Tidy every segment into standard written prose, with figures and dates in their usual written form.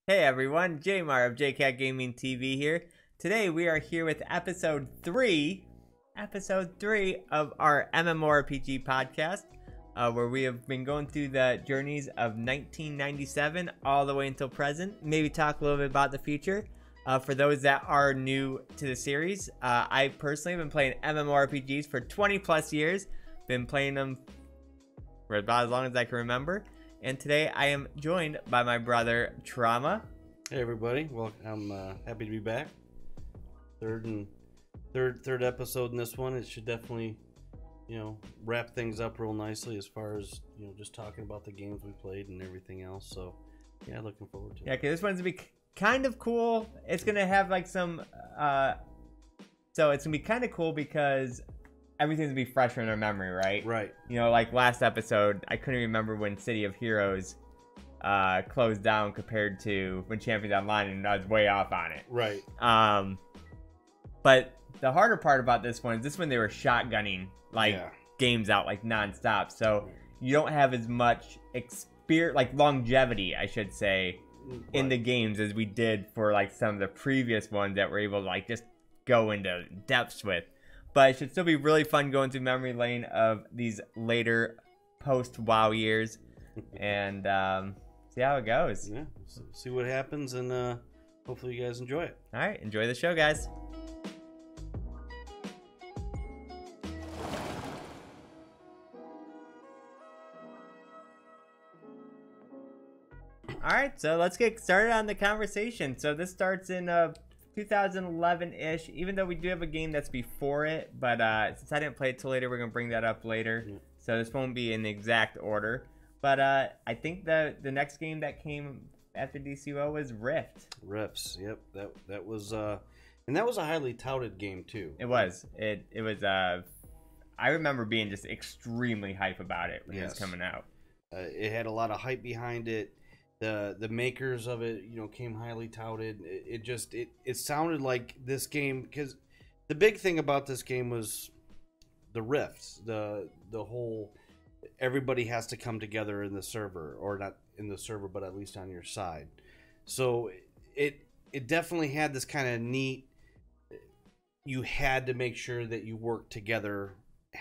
Hey everyone, Jmart of JCat Gaming TV here. Today we are here with episode 3 of our MMORPG podcast, where we have been going through the journeys of 1997 all the way until present. Maybe talk a little bit about the future. For those that are new to the series, I personally have been playing MMORPGs for 20 plus years. Been playing them for about as long as I can remember. And today I am joined by my brother, Trauma. Hey everybody, well, I'm happy to be back. Third episode in this one. It should definitely, wrap things up real nicely as far as, just talking about the games we played and everything else. So, yeah, looking forward to it. Yeah, because this one's going to be kind of cool. It's going to have like some, so it's going to be kind of cool because everything's gonna be fresher in our memory, right? Right. Like last episode, I couldn't remember when City of Heroes closed down compared to when Champions Online, and I was way off on it. Right. But the harder part about this one is they were shotgunning games out like nonstop, so you don't have as much experience, like longevity, I should say, in the games as we did for like some of the previous ones that we're able to like just go into depths with. But it should still be really fun going through memory lane of these later post-WoW years and see how it goes. Yeah, see what happens, and hopefully you guys enjoy it. All right, enjoy the show, guys. All right, so let's get started on the conversation. So this starts in 2011-ish, even though we do have a game that's before it, but since I didn't play it till later, we're going to bring that up later. Yeah. So this won't be in the exact order. But I think the next game that came after DCO was Rift. Rifts, yep. That was and that was a highly touted game too. It was. It was I remember being just extremely hype about it when it was coming out. It had a lot of hype behind it. The makers of it, came highly touted. It sounded like this game, because the big thing about this game was the rifts, the whole everybody has to come together in the server, or not in the server, but at least on your side. So it definitely had this kind of neat. You had to make sure that you worked together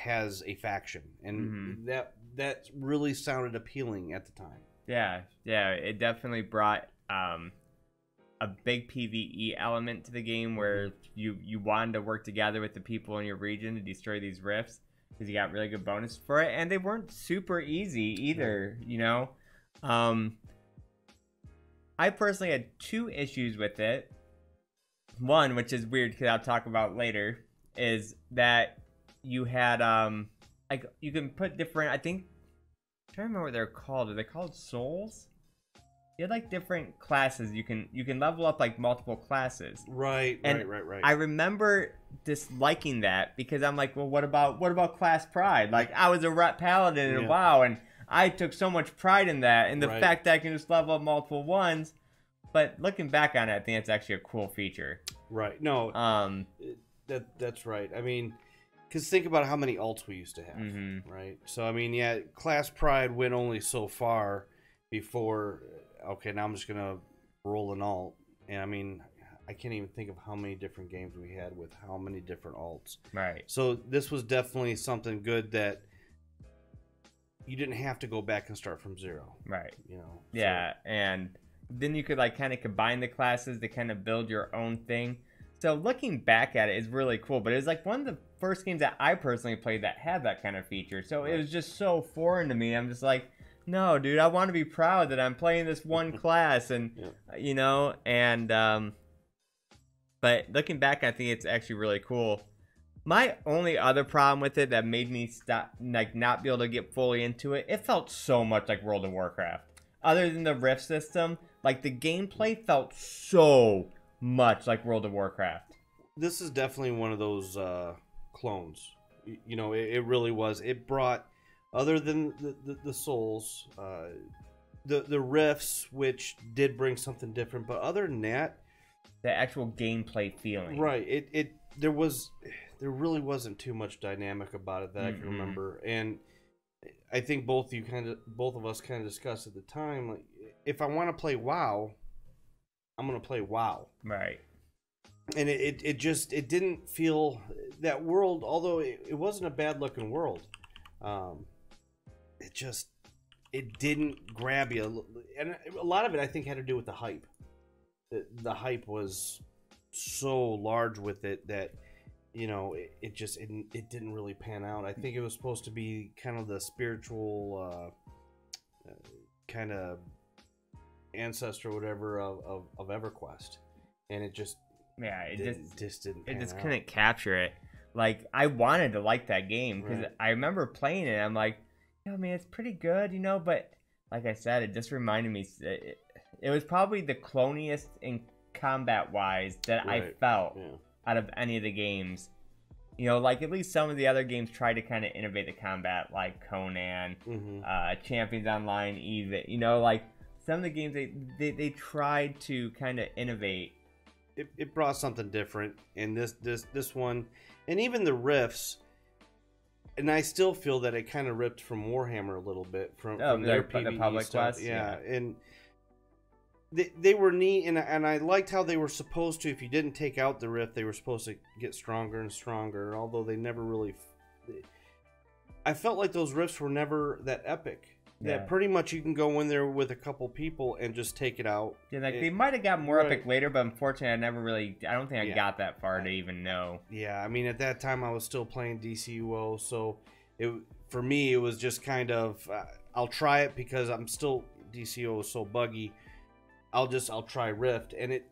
as a faction, and that really sounded appealing at the time. Yeah, it definitely brought a big PvE element to the game where you wanted to work together with the people in your region to destroy these rifts, because you got really good bonus for it, and they weren't super easy either, I personally had 2 issues with it. One, which is weird because I'll talk about later, is that you had like you can put different, I'm trying to remember what they're called. Are they called souls? You had like different classes. You can level up like multiple classes. Right. I remember disliking that because I'm like, well, what about class pride? Like, I was a ret paladin in WoW, and I took so much pride in that, and the fact that I can just level up multiple ones. But looking back on it, I think it's actually a cool feature. Right. No. That's right. I mean, because think about how many alts we used to have, right? So, I mean, yeah, class pride went only so far before, okay, now I'm just going to roll an alt. And, I mean, I can't even think of how many different games we had with how many different alts. Right. So, this was definitely something good that you didn't have to go back and start from zero. Right. Yeah, and then you could, like, kind of combine the classes to kind of build your own thing. So looking back at it is really cool, but it was like one of the first games that I personally played that had that kind of feature. So it was just so foreign to me. I'm just like, no, dude, I want to be proud that I'm playing this one class, and but looking back, I think it's actually really cool. My only other problem with it that made me stop, like, not be able to get fully into it, it felt so much like World of Warcraft. Other than the rift system, like the gameplay felt so much like World of Warcraft. This is definitely one of those clones. It really was. It brought, other than the souls, the rifts, which did bring something different, but other than that, the actual gameplay feeling. Right. There really wasn't too much dynamic about it that I can remember, and I think both of us kind of discussed at the time, like, if I want to play WoW, I'm gonna play WoW. Right. And it just didn't feel that world, although it wasn't a bad looking world. It didn't grab you, and a lot of it I think had to do with the hype. The hype was so large with it that it didn't really pan out. I think it was supposed to be kind of the spiritual kind of ancestor or whatever of EverQuest, and it just didn't. It just couldn't capture it. Like, I wanted to like that game because I remember playing it. I'm like, I mean, it's pretty good, but like I said, it just reminded me. It was probably the cloniest in combat wise that I felt out of any of the games. Like at least some of the other games tried to kind of innovate the combat, like Conan, Champions Online, even. Like some of the games they tried to kind of innovate. It brought something different, and this one, and even the riffs, and I still feel that it kind of ripped from Warhammer a little bit from their PvE the public stuff. quest, and they were neat, and I liked how they were supposed to. If you didn't take out the rift, they were supposed to get stronger and stronger. Although they never really, I felt like those rifts were never that epic. That pretty much you can go in there with a couple people and just take it out. Yeah, like they might have got more epic later, but unfortunately, I don't think I got that far to even know. Yeah, I mean, at that time I was still playing DCUO, so for me it was just kind of I'll try it because I'm still DCUO is so buggy. I'll try Rift, and it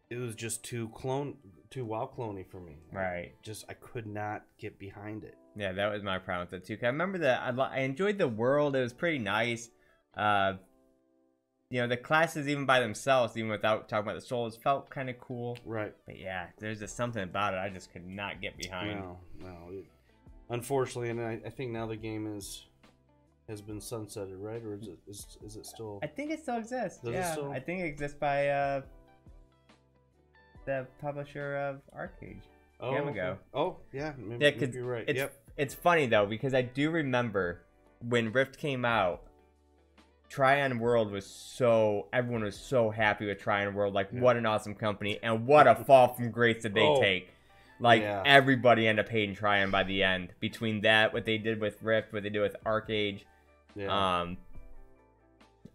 was just too WoW cloney for me. Right. I could not get behind it. Yeah, that was my problem with it too. 'Cause I remember that I enjoyed the world. It was pretty nice. The classes, even by themselves, even without talking about the souls, felt kind of cool. Right. But yeah, there's just something about it I just could not get behind. No. Unfortunately, and I think now the game has been sunsetted, right? Or is it still? I think it still exists. Does it still? I think it exists by the publisher of Archeage. Okay. Oh, yeah. Maybe you're right. It's funny, though, because I do remember when Rift came out, Tryon World everyone was so happy with Tryon World. Like, what an awesome company, and what a fall from grace did they take. Like, everybody ended up hating Tryon by the end. Between that, what they did with Rift, what they did with Archeage. Yeah.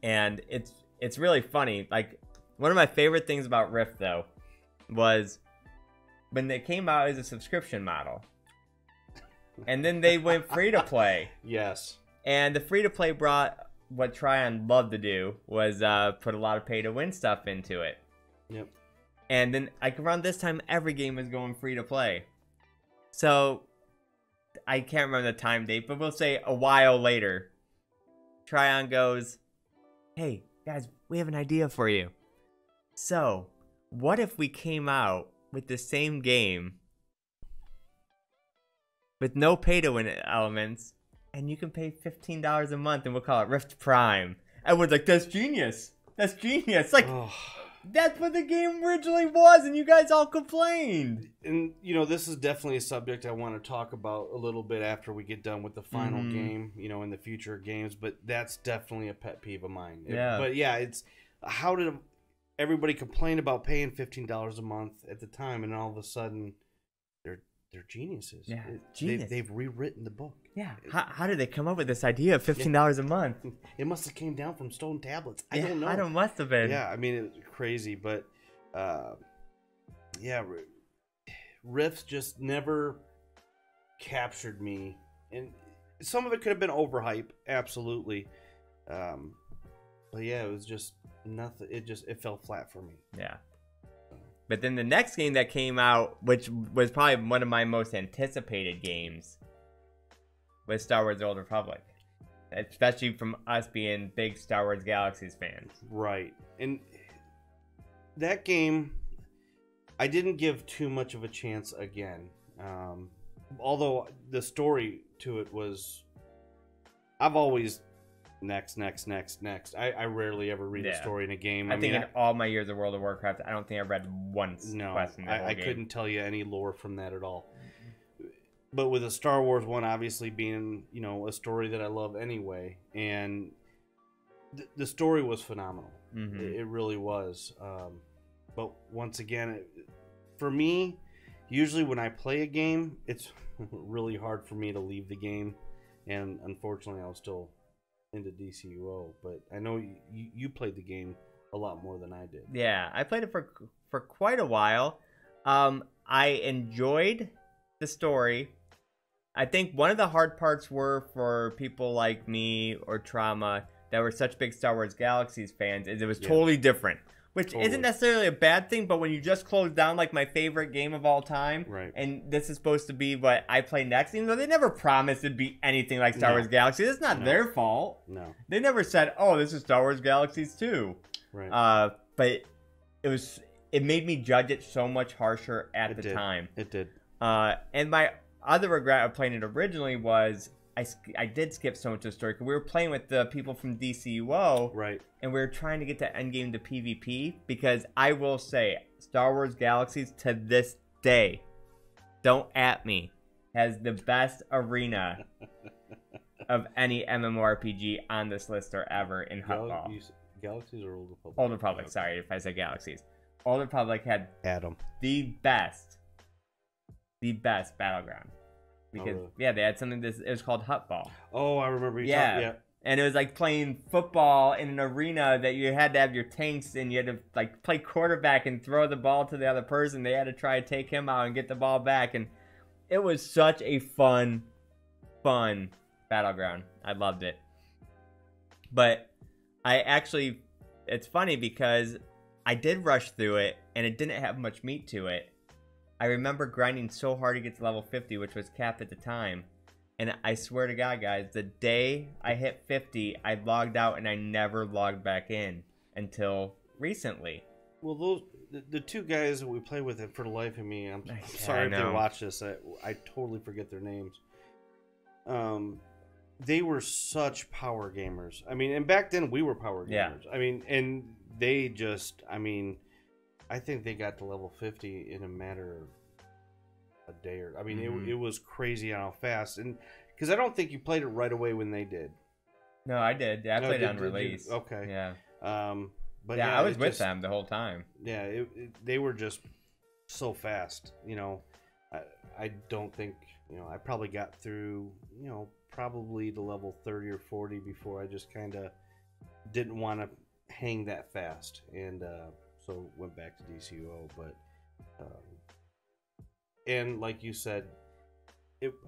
And it's really funny. Like, one of my favorite things about Rift, though, was when they came out as a subscription model. And then they went free to play. Yes. And the free to play brought what Tryon loved to do was put a lot of pay to win stuff into it. Yep. And then like around this time, every game was going free to play. So I can't remember the time date, but we'll say a while later, Tryon goes, "Hey guys, we have an idea for you. So what if we came out with the same game with no pay-to-win elements, and you can pay $15 a month, and we'll call it Rift Prime." Everyone's like, "That's genius. That's genius." Like, that's what the game originally was, and you guys all complained. And, this is definitely a subject I want to talk about a little bit after we get done with the final game, in the future games, but that's definitely a pet peeve of mine. It's how did everybody complain about paying $15 a month at the time, and all of a sudden they're geniuses. Yeah, genius. They've rewritten the book. Yeah. How did they come up with this idea of $15 a month? It must have came down from stone tablets. I don't know. I don't must have been. Yeah, I mean, it's crazy, but Rift just never captured me, and some of it could have been overhype, absolutely. But yeah, it was just nothing. It fell flat for me. Yeah. But then the next game that came out, which was probably one of my most anticipated games, was Star Wars: The Old Republic. Especially from us being big Star Wars Galaxies fans. Right. And that game, I didn't give too much of a chance again. Although the story to it was... I've always... Next. I rarely ever read a story in a game. I think in all my years of World of Warcraft, I don't think I've read one quest in the whole game. I couldn't tell you any lore from that at all. But with a Star Wars one obviously being, a story that I love anyway, and the story was phenomenal. It really was. But once again, for me, usually when I play a game, it's really hard for me to leave the game. And unfortunately, I was still into DCUO. But I know you played the game a lot more than I did. Yeah, I played it for quite a while. I enjoyed the story. I think one of the hard parts were for people like me or Trauma that were such big Star Wars Galaxies fans is it was totally different. Which isn't necessarily a bad thing, but when you just close down like my favorite game of all time, right, and this is supposed to be what I play next, even though they never promised it'd be anything like Star Wars Galaxies, it's not their fault. No. They never said, oh, this is Star Wars Galaxies 2. Right. But it made me judge it so much harsher at the time. It did. And my other regret of playing it originally was I did skip so much of the story because we were playing with the people from DCUO, right? And we were trying to get to endgame to PvP because I will say Star Wars Galaxies to this day, don't at me, has the best arena of any MMORPG on this list or ever in Hutball. Galaxies or Old Republic? Old Republic, okay. Sorry if I said Galaxies. Old Republic had the best battleground. Because, they had something it was called Hutball. Oh, I remember you talking, yeah. And it was like playing football in an arena that you had to have your tanks and you had to like play quarterback and throw the ball to the other person. They had to try to take him out and get the ball back. And it was such a fun battleground. I loved it. But it's funny because I did rush through it and it didn't have much meat to it. I remember grinding so hard to get to level 50, which was capped at the time. And I swear to God, guys, the day I hit 50, I logged out and I never logged back in until recently. Well, the two guys that we play with, it for the life of me, I'm sorry if they watch this. I totally forget their names. They were such power gamers. I mean, and back then we were power gamers. Yeah. I mean, and they just, I think they got to level 50 in a matter of a day or... it was crazy how fast. And because I don't think you played it right away when they did. No, I did. Yeah, I played it on release. Okay. Yeah. But yeah, I was with them the whole time. Yeah, they were just so fast. I don't think... I probably got through, probably to level 30 or 40 before I just kind of didn't want to hang that fast. And... so went back to DCUO, but and like you said,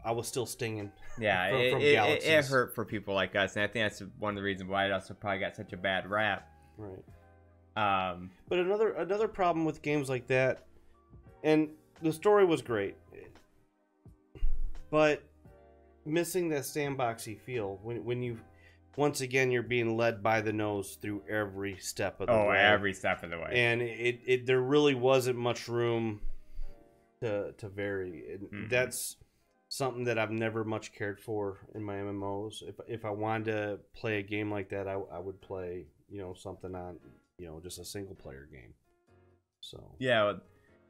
I was still stinging. Yeah, from Galaxies. It hurt for people like us, and I think that's one of the reasons why it also probably got such a bad rap. Right. But another problem with games like that, and the story was great, but missing that sandboxy feel when you. Once again, you're being led by the nose through every step of the way. Oh, every step of the way. And there really wasn't much room to vary. That's something that I've never much cared for in my MMOs. If I wanted to play a game like that, I would play, something on, just a single player game. So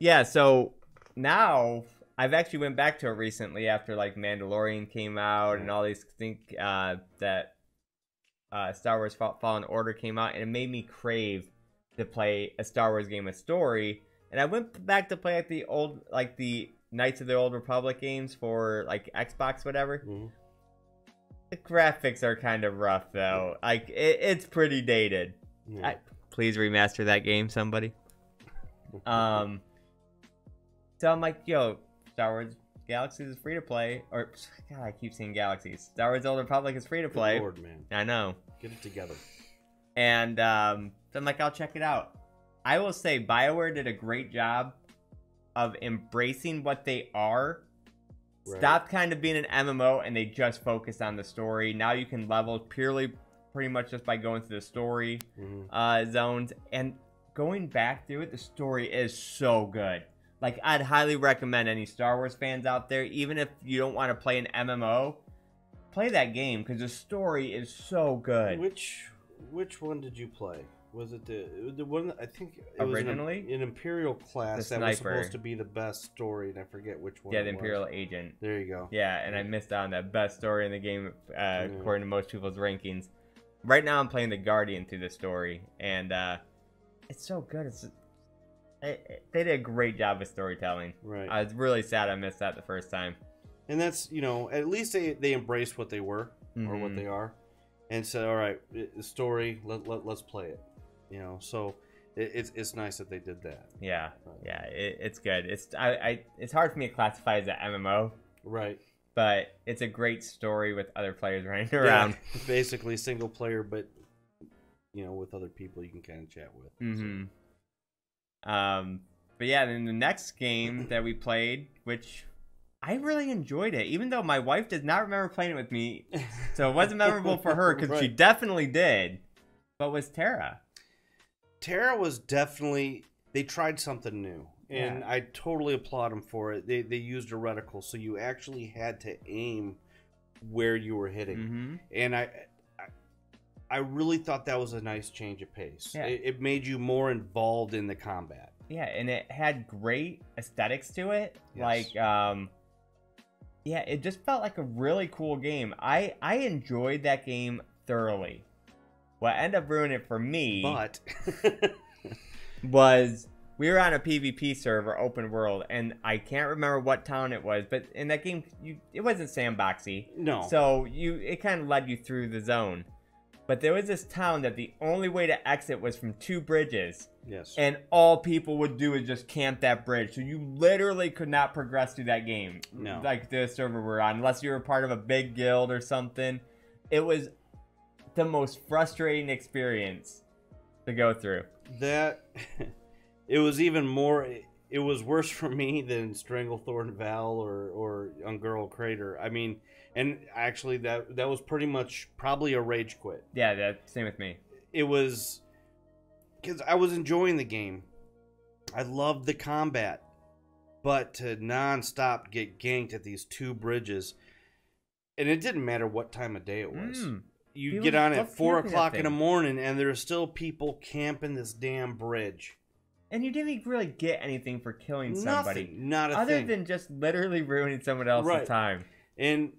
yeah. So now I've actually went back to it recently after like Mandalorian came out and all these that. Star Wars Fallen Order came out, and it made me crave to play a Star Wars game with story. And I went back to play the Knights of the Old Republic games for like Xbox, whatever. Mm-hmm. The graphics are kind of rough though. Like it's pretty dated. Yeah. Please remaster that game, somebody. So I'm like, yo, Star Wars Galaxies is free to play, or God, I keep saying Galaxies. Star Wars Old Republic is free to play. Good Lord, man. I know. Get it together. And so I'm like, I'll check it out. I will say BioWare did a great job of embracing what they are. Right. Stopped kind of being an MMO, and they just focused on the story. Now you can level purely, pretty much just by going through the story zones. And going back through it, the story is so good. Like, I'd highly recommend any Star Wars fans out there, even if you don't want to play an MMO, play that game, because the story is so good. Which one did you play? Was it the one, I think it originally? Was an Imperial class that was supposed to be the best story, and I forget which one. Yeah, the Imperial Agent. There you go. Yeah, and I missed out on that best story in the game, according to most people's rankings. right now I'm playing the Guardian through the story, and it's so good. They did a great job with storytelling. Right. I was really sad I missed that the first time. And that's, at least they embraced what they were or what they are, and said, all right, the story, let's play it. So it's nice that they did that. Yeah, yeah, it's good. It's hard for me to classify as an MMO. Right. But it's a great story with other players running around. Yeah, basically single player, but with other people you can kind of chat with. Mm-hmm. So. But yeah, then the next game that we played, which I really enjoyed it, even though my wife does not remember playing it with me, so it wasn't memorable for her because she definitely did. But was Tera. Tera was definitely, they tried something new. And I totally applaud them for it. They used a reticle, so you actually had to aim where you were hitting. And I really thought that was a nice change of pace. Yeah. It made you more involved in the combat. Yeah, and it had great aesthetics to it. Yes. Like, yeah, it just felt like a really cool game. I enjoyed that game thoroughly. What ended up ruining it for me was... We were on a PvP server, open world, and I can't remember what town it was, but in that game, it wasn't sandboxy. No. So it kind of led you through the zone. But there was this town that the only way to exit was from 2 bridges. Yes. And all people would do is just camp that bridge. So you literally could not progress through that game. No. Like the server we're on, unless you were part of a big guild or something. It was the most frustrating experience to go through. It was even more. It was worse for me than Stranglethorn Val or Ungirl Crater. I mean, and actually that was pretty much probably a rage quit. Yeah, same with me. It was because I was enjoying the game. I loved the combat, but to nonstop get ganked at these 2 bridges, and it didn't matter what time of day it was. You get on at 4 o'clock in the morning, and there's still people camping this damn bridge. And you didn't really get anything for killing somebody. Not a thing. Other than just literally ruining someone else's time. And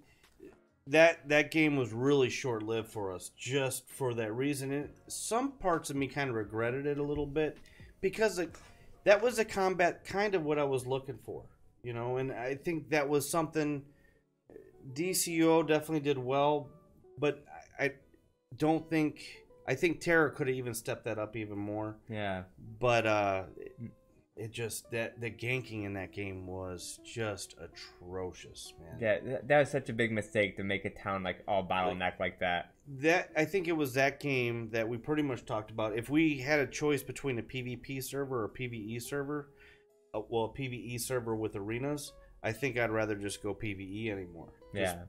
that game was really short-lived for us just for that reason. And some parts of me kind of regretted it a little bit because that was a combat kind of what I was looking for. And I think that was something DCO definitely did well, but I don't think... I think Tera could have even stepped that up even more. Yeah. But it just the ganking in that game was just atrocious, man. Yeah, that was such a big mistake to make a town like all bottleneck like that. I think it was that game that we pretty much talked about. If we had a choice between a PvP server or a PvE server, a PvE server with arenas, I think I'd rather just go PvE anymore.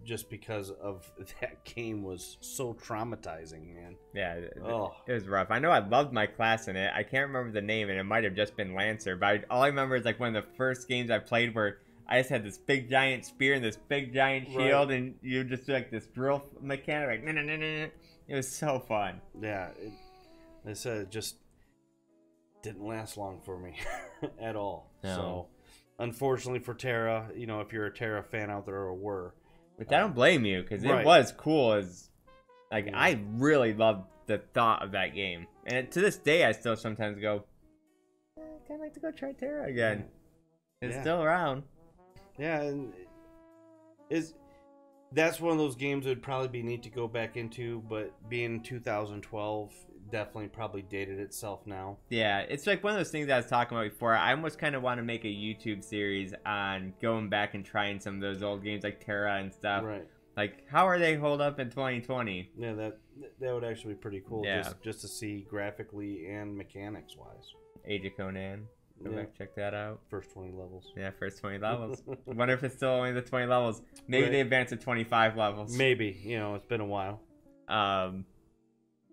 Just because of that game was so traumatizing, man. Yeah, it was rough. I know I loved my class in it. I can't remember the name, and it might have just been Lancer. But all I remember is like one of the first games I played where I just had this big giant spear and this big giant shield, and you just do like this drill mechanic, like nah. It was so fun. Yeah, it just didn't last long for me at all. No. So. Unfortunately for Tera, if you're a Tera fan out there or were. Which I don't blame you, because it was cool. I really loved the thought of that game. And to this day, I still sometimes go, I kind of like to go try Tera again. It's still around. Yeah, and that's one of those games that would probably be neat to go back into, but being 2012... definitely probably dated itself now. Yeah, it's like one of those things I was talking about before. I almost kind of want to make a YouTube series on going back and trying some of those old games like Tera and stuff. Right. Like, how are they hold up in 2020? Yeah, that would actually be pretty cool. Yeah. Just to see graphically and mechanics wise. Age of Conan. Go back, check that out. First 20 levels. Yeah, first 20 levels. I wonder if it's still only the 20 levels. Maybe they advanced to 25 levels. Maybe. It's been a while.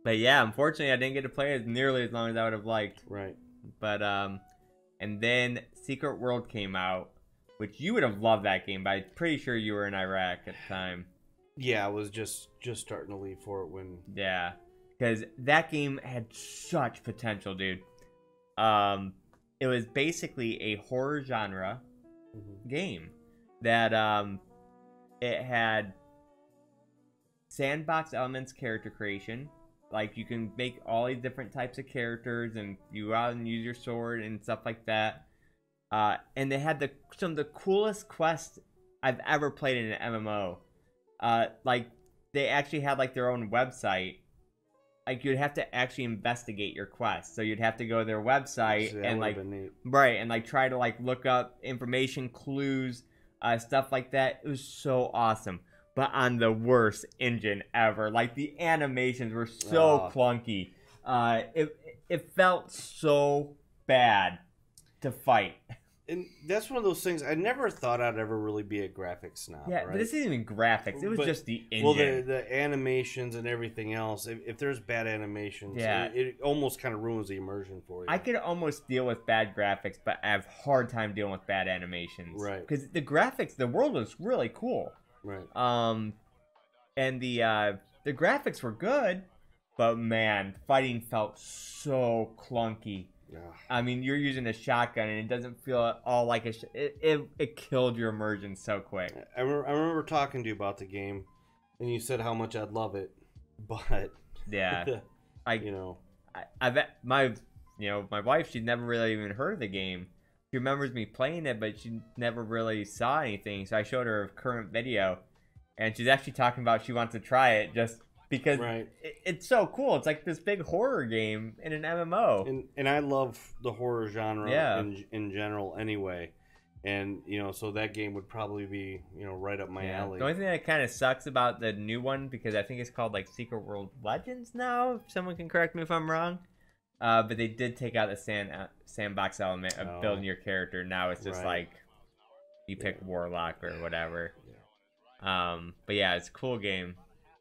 But yeah, unfortunately, I didn't get to play it nearly as long as I would have liked. Right. But, and then Scret World came out, which you would have loved that game, but I'm pretty sure you were in Iraq at the time. Yeah, I was just starting to leave for it when... Yeah, because that game had such potential, dude. It was basically a horror genre game that, it had sandbox elements, character creation, Like, you can make all these different types of characters, and you go out and use your sword and stuff like that. And they had some of the coolest quests I've ever played in an MMO. Like, they actually had, like, their own website. Like, you'd have to actually investigate your quest. So you'd have to go to their website and, like, right, and, like, try to, like, look up information, clues, stuff like that. It was so awesome. But on the worst engine ever. Like, the animations were so clunky. It felt so bad to fight. And that's one of those things, I never thought I'd ever really be a graphics snob. Yeah, right? But this isn't even graphics. It was just the engine. Well, the animations and everything else, if there's bad animations, it almost kind of ruins the immersion for you. I could almost deal with bad graphics, but I have a hard time dealing with bad animations. Right. Because the graphics, the world was really cool. Right. And the graphics were good, but man, fighting felt so clunky. Yeah. I mean, you're using a shotgun, and it doesn't feel at all like it killed your immersion so quick. I remember talking to you about the game, and you said how much I'd love it, but yeah, my wife, she'd never really even heard of the game. She remembers me playing it, but she never really saw anything. So I showed her a current video, and she's actually talking about she wants to try it just because it's so cool. It's like this big horror game in an MMO. And I love the horror genre in general anyway. And, so that game would probably be, right up my alley. The only thing that kind of sucks about the new one, because I think it's called, like, Secret World Legends now, if someone can correct me if I'm wrong. But they did take out the sandbox element of building your character. Now it's just like you pick Warlock or whatever. But yeah, it's a cool game.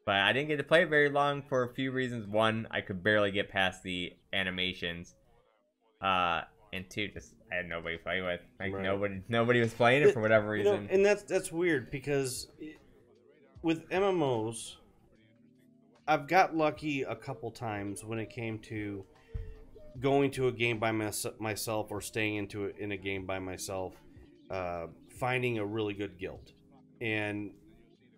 But I didn't get to play it very long for a few reasons. One, I could barely get past the animations. And two, just I had nobody to play with. Like nobody was playing it for whatever reason. And that's weird because with MMOs, I've got lucky a couple times when it came to going to a game by myself or staying in a game by myself, finding a really good guild.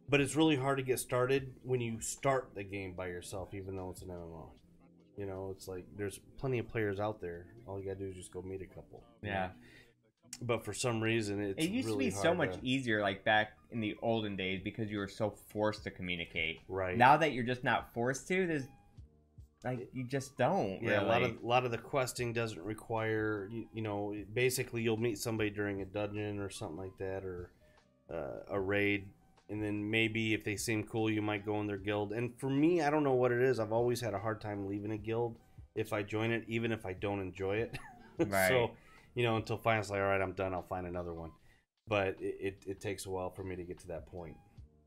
But it's really hard to get started when you start the game by yourself, even though it's an MMO. It's like there's plenty of players out there. All you gotta do is just go meet a couple. Yeah. But for some reason, it used to be so much easier, like back in the olden days, because you were so forced to communicate. Right. Now that you're just not forced to, there's like you just don't. Yeah, really. a lot of the questing doesn't require. Basically you'll meet somebody during a dungeon or something like that, or a raid. And then maybe if they seem cool, you might go in their guild. And for me, I don't know what it is. I've always had a hard time leaving a guild if I join it, even if I don't enjoy it. Right. So, until finally it's like, all right, I'm done. I'll find another one. But it takes a while for me to get to that point.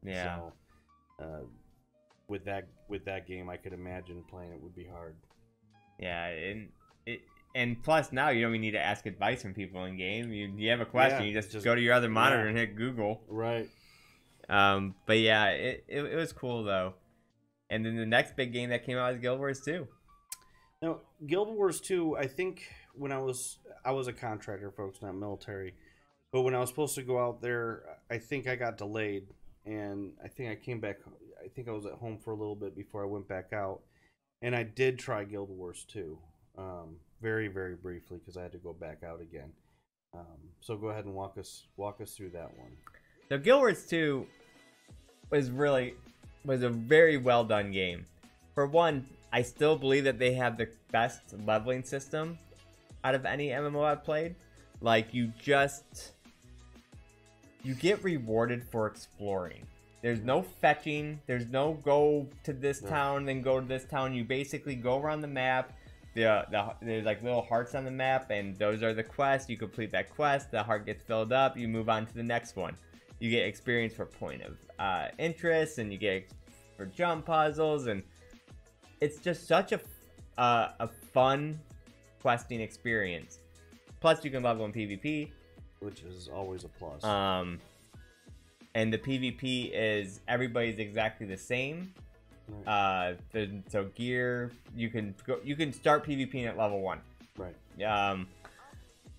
Yeah. So, with that game, I could imagine playing it would be hard. Yeah, and plus now you don't even need to ask advice from people in game. You have a question, you just go to your other monitor and hit Google. Right. But yeah, it was cool though. And then the next big game that came out is Guild Wars 2. Now, Guild Wars 2, I think when I was a contractor, folks, not military. But when I was supposed to go out there, I think I got delayed, and I think I came back. I think I was at home for a little bit before I went back out, and I did try Guild Wars 2, very, very briefly because I had to go back out again. So go ahead and walk us through that one. So Guild Wars 2 was a very well done game. For one, I still believe that they have the best leveling system out of any MMO I've played. Like, you get rewarded for exploring. There's no fetching. There's no go to this town, then go to this town. You basically go around the map. There's like little hearts on the map, and those are the quests. You complete that quest. The heart gets filled up. You move on to the next one. You get experience for point of interest, and you get for jump puzzles, and it's just such a fun questing experience. Plus, you can level in PvP, which is always a plus. And the PvP is everybody's exactly the same. Right. So gear, you can start PvPing at level 1. Right.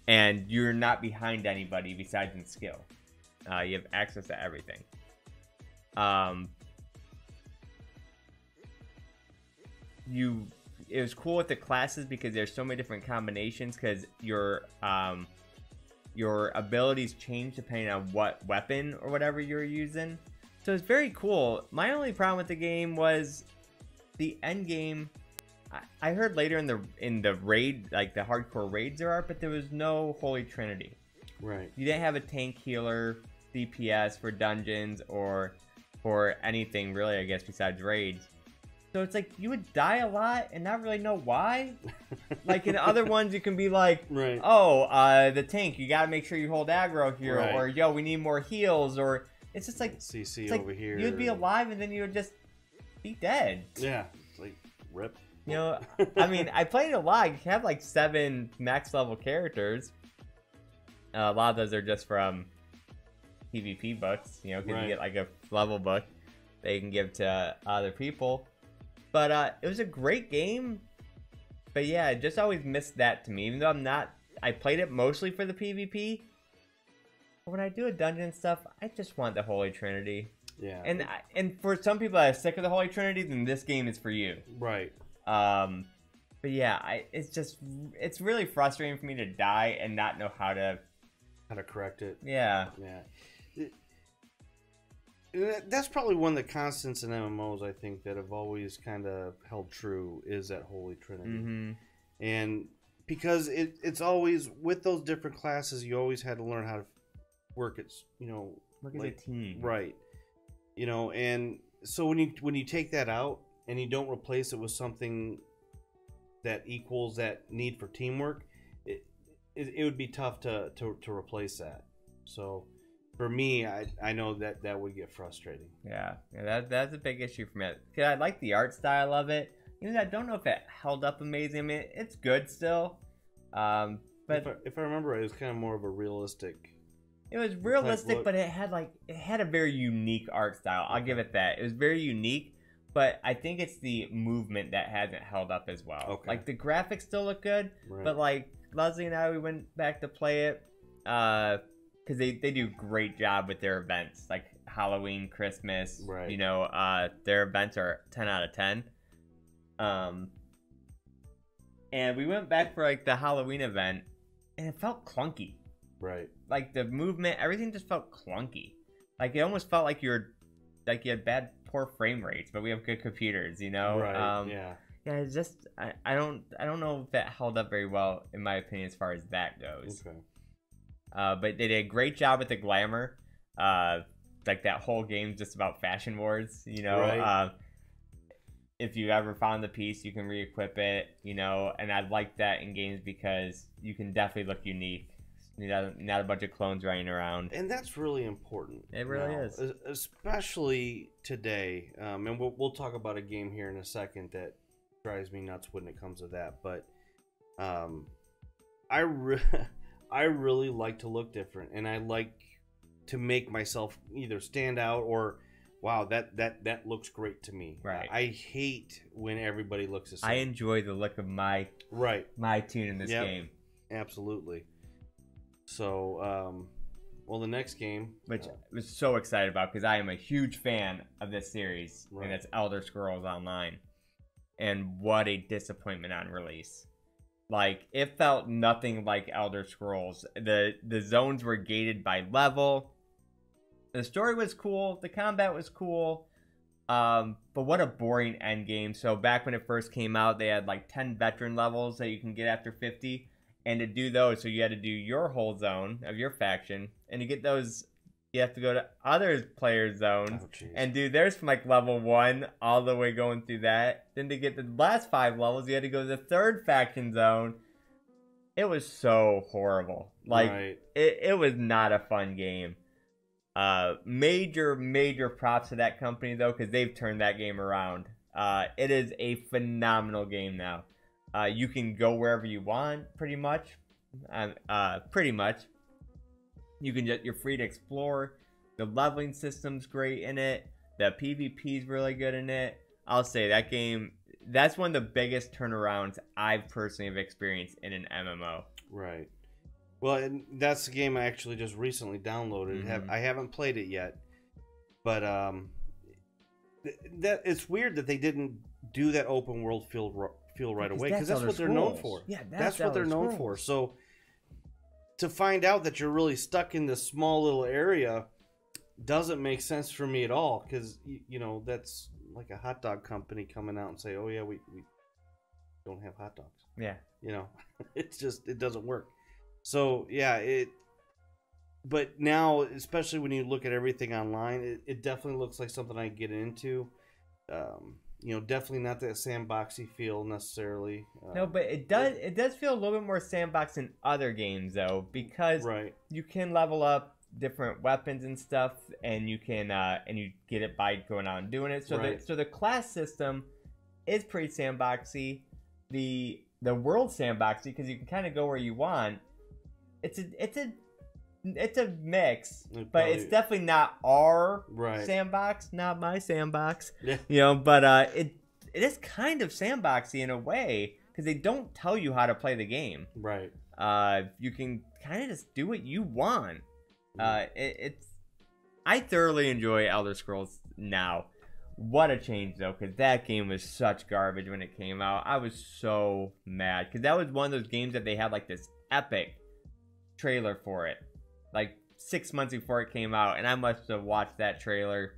And you're not behind anybody besides in skill. You have access to everything. it was cool with the classes because there's so many different combinations because your abilities change depending on what weapon or whatever you're using. So it's very cool. My only problem with the game was the end game. I heard later in the raid, like the hardcore raids there are, but there was no Holy Trinity. Right. You didn't have a tank healer, DPS for dungeons or for anything really, I guess, besides raids. So it's like you would die a lot and not really know why. Like in other ones, you can be like, right. Oh, the tank, you gotta make sure you hold aggro here, right. or yo, we need more heals, or it's just like CC it's over like here. You'd be alive and then you would just be dead. Yeah, it's like rip. You know, I mean, I played a lot. You have like 7 max level characters. A lot of those are just from PvP books, you know, because you get like a level book they can give to other people. But it was a great game. But yeah, I just always missed that to me. Even though I played it mostly for the PvP. But when I do a dungeon stuff, I just want the Holy Trinity. Yeah. And for some people that are sick of the Holy Trinity, then this game is for you. Right. But yeah, it's really frustrating for me to die and not know how to correct it. Yeah. Yeah. That's probably one of the constants in MMOs, I think, that have always kind of held true is that Holy Trinity. Mm-hmm. And because it's always, with those different classes, you always had to learn how to work it, work as a team. Right. And so when you take that out and you don't replace it with something that equals that need for teamwork, it would be tough to replace that. So for me, I know that would get frustrating. Yeah, that's a big issue for me. Cause I like the art style of it. Even though I don't know if it held up amazing. I mean, it's good still. But if I remember right, it was kind of more of a realistic. It was realistic, but it had a very unique art style. I'll give it that. It was very unique, but I think it's the movement that hasn't held up as well. Okay. Like the graphics still look good, right. But like Leslie and I, we went back to play it because they do a great job with their events, like Halloween, Christmas. Right. Their events are 10 out of 10. And we went back for like the Halloween event, and it felt clunky. Right. Like the movement, everything just felt clunky. Like it almost felt like you had poor frame rates, but we have good computers, Right. Yeah. Yeah, it's just I don't know if that held up very well in my opinion as far as that goes. Okay. But they did a great job with the glamour. Like that whole game's just about fashion wars, Right. If you ever found the piece, you can re-equip it, and I like that in games because you can definitely look unique. Not a bunch of clones running around. And that's really important. It really is. Especially today. And we'll talk about a game here in a second that drives me nuts when it comes to that. But I really like to look different. And I like to make myself either stand out or, wow, that looks great to me. Right. I hate when everybody looks the same. I enjoy the look of my tune in this game. Absolutely. So, the next game, which I was so excited about because I am a huge fan of this series, right. and it's Elder Scrolls Online. And what a disappointment on release! Like it felt nothing like Elder Scrolls. The zones were gated by level. The story was cool. The combat was cool. But what a boring end game. So back when it first came out, they had like 10 veteran levels that you can get after 50. And to do those, so you had to do your whole zone of your faction. And to get those, you have to go to other players' zones and do theirs from like level 1 all the way going through that. Then to get the last 5 levels, you had to go to the third faction zone. It was so horrible. Like, right. it was not a fun game. Major props to that company, though, because they've turned that game around. It is a phenomenal game now. You can go wherever you want, pretty much. You're free to explore. The leveling system's great in it. The PvP's really good in it. I'll say that game, that's one of the biggest turnarounds I've personally have experienced in an MMO. Right. Well, and that's the game I actually just recently downloaded. Mm-hmm. I haven't played it yet, but that it's weird that they didn't do that open world feel right away, because that's what they're known for. Yeah, that's what they're known for. So to find out that you're really stuck in this small little area doesn't make sense for me at all, because you know, that's like a hot dog company coming out and say, oh yeah, we don't have hot dogs. Yeah, you know, it's just, it doesn't work. So yeah, but now, especially when you look at everything online, it definitely looks like something I get into. You know, definitely not that sandboxy feel necessarily. No, but it does feel a little bit more sandbox than other games though, because you can level up different weapons and stuff, and you can and you get it by going out and doing it. So the class system is pretty sandboxy. The world sandboxy, because you can kind of go where you want. It's a mix, but it's definitely not our sandbox, not my sandbox. Yeah. You know, but it is kind of sandboxy in a way, because they don't tell you how to play the game. Right. You can kind of just do what you want. I thoroughly enjoy Elder Scrolls now. What a change though, because that game was such garbage when it came out. I was so mad, because that was one of those games that they had like this epic trailer for it, like 6 months before it came out, and I must have watched that trailer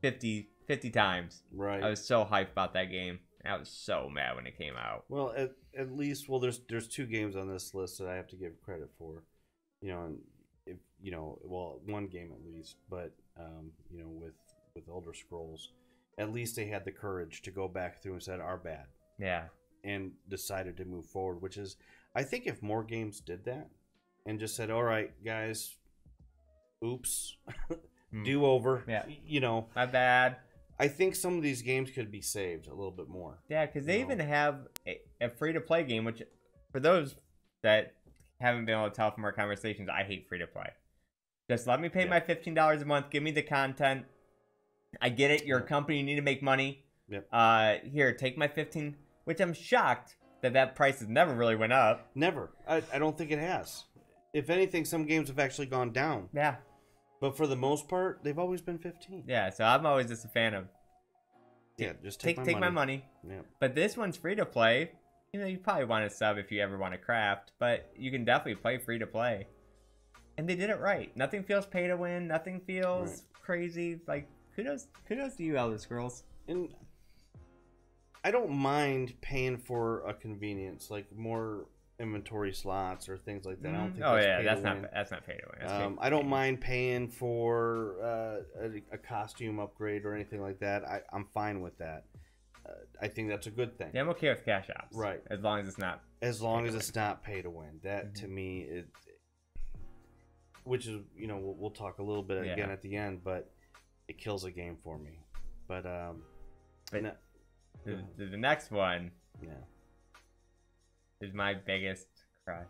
50 times. Right. I was so hyped about that game. I was so mad when it came out. Well, at least, well, there's 2 games on this list that I have to give credit for. You know, and if you know, well, 1 game at least, but you know, with Elder Scrolls, at least they had the courage to go back through and said, "Our bad." Yeah. And decided to move forward, which is, I think if more games did that and just said, "All right, guys, oops, do over." Yeah. You know, my bad. I think some of these games could be saved a little bit more. Yeah, because they even have a free-to-play game, which, for those that haven't been able to tell from our conversations, I hate free-to-play. Just let me pay my $15 a month. Give me the content. I get it. You're a company. You need to make money. Yep. Here, take my 15, which I'm shocked that price has never really went up. Never. I don't think it has. If anything, some games have actually gone down. Yeah. But for the most part, they've always been 15. Yeah, so I'm always just a fan of... Yeah, just take my money. Yeah. But this one's free to play. You know, you probably want to sub if you ever want to craft, but you can definitely play free to play. And they did it right. Nothing feels pay to win. Nothing feels crazy. Like, kudos to you, Elder Scrolls. And I don't mind paying for a convenience, like more inventory slots or things like that. I don't think that's not pay to win. I don't mind paying for a costume upgrade or anything like that. I'm fine with that. I think that's a good thing. Yeah, I'm okay with cash apps. Right. As long as it's not. As long as it's not pay to win. That to me is, which is, you know, we'll talk a little bit again at the end, but it kills a game for me. But the next one, is my biggest crush.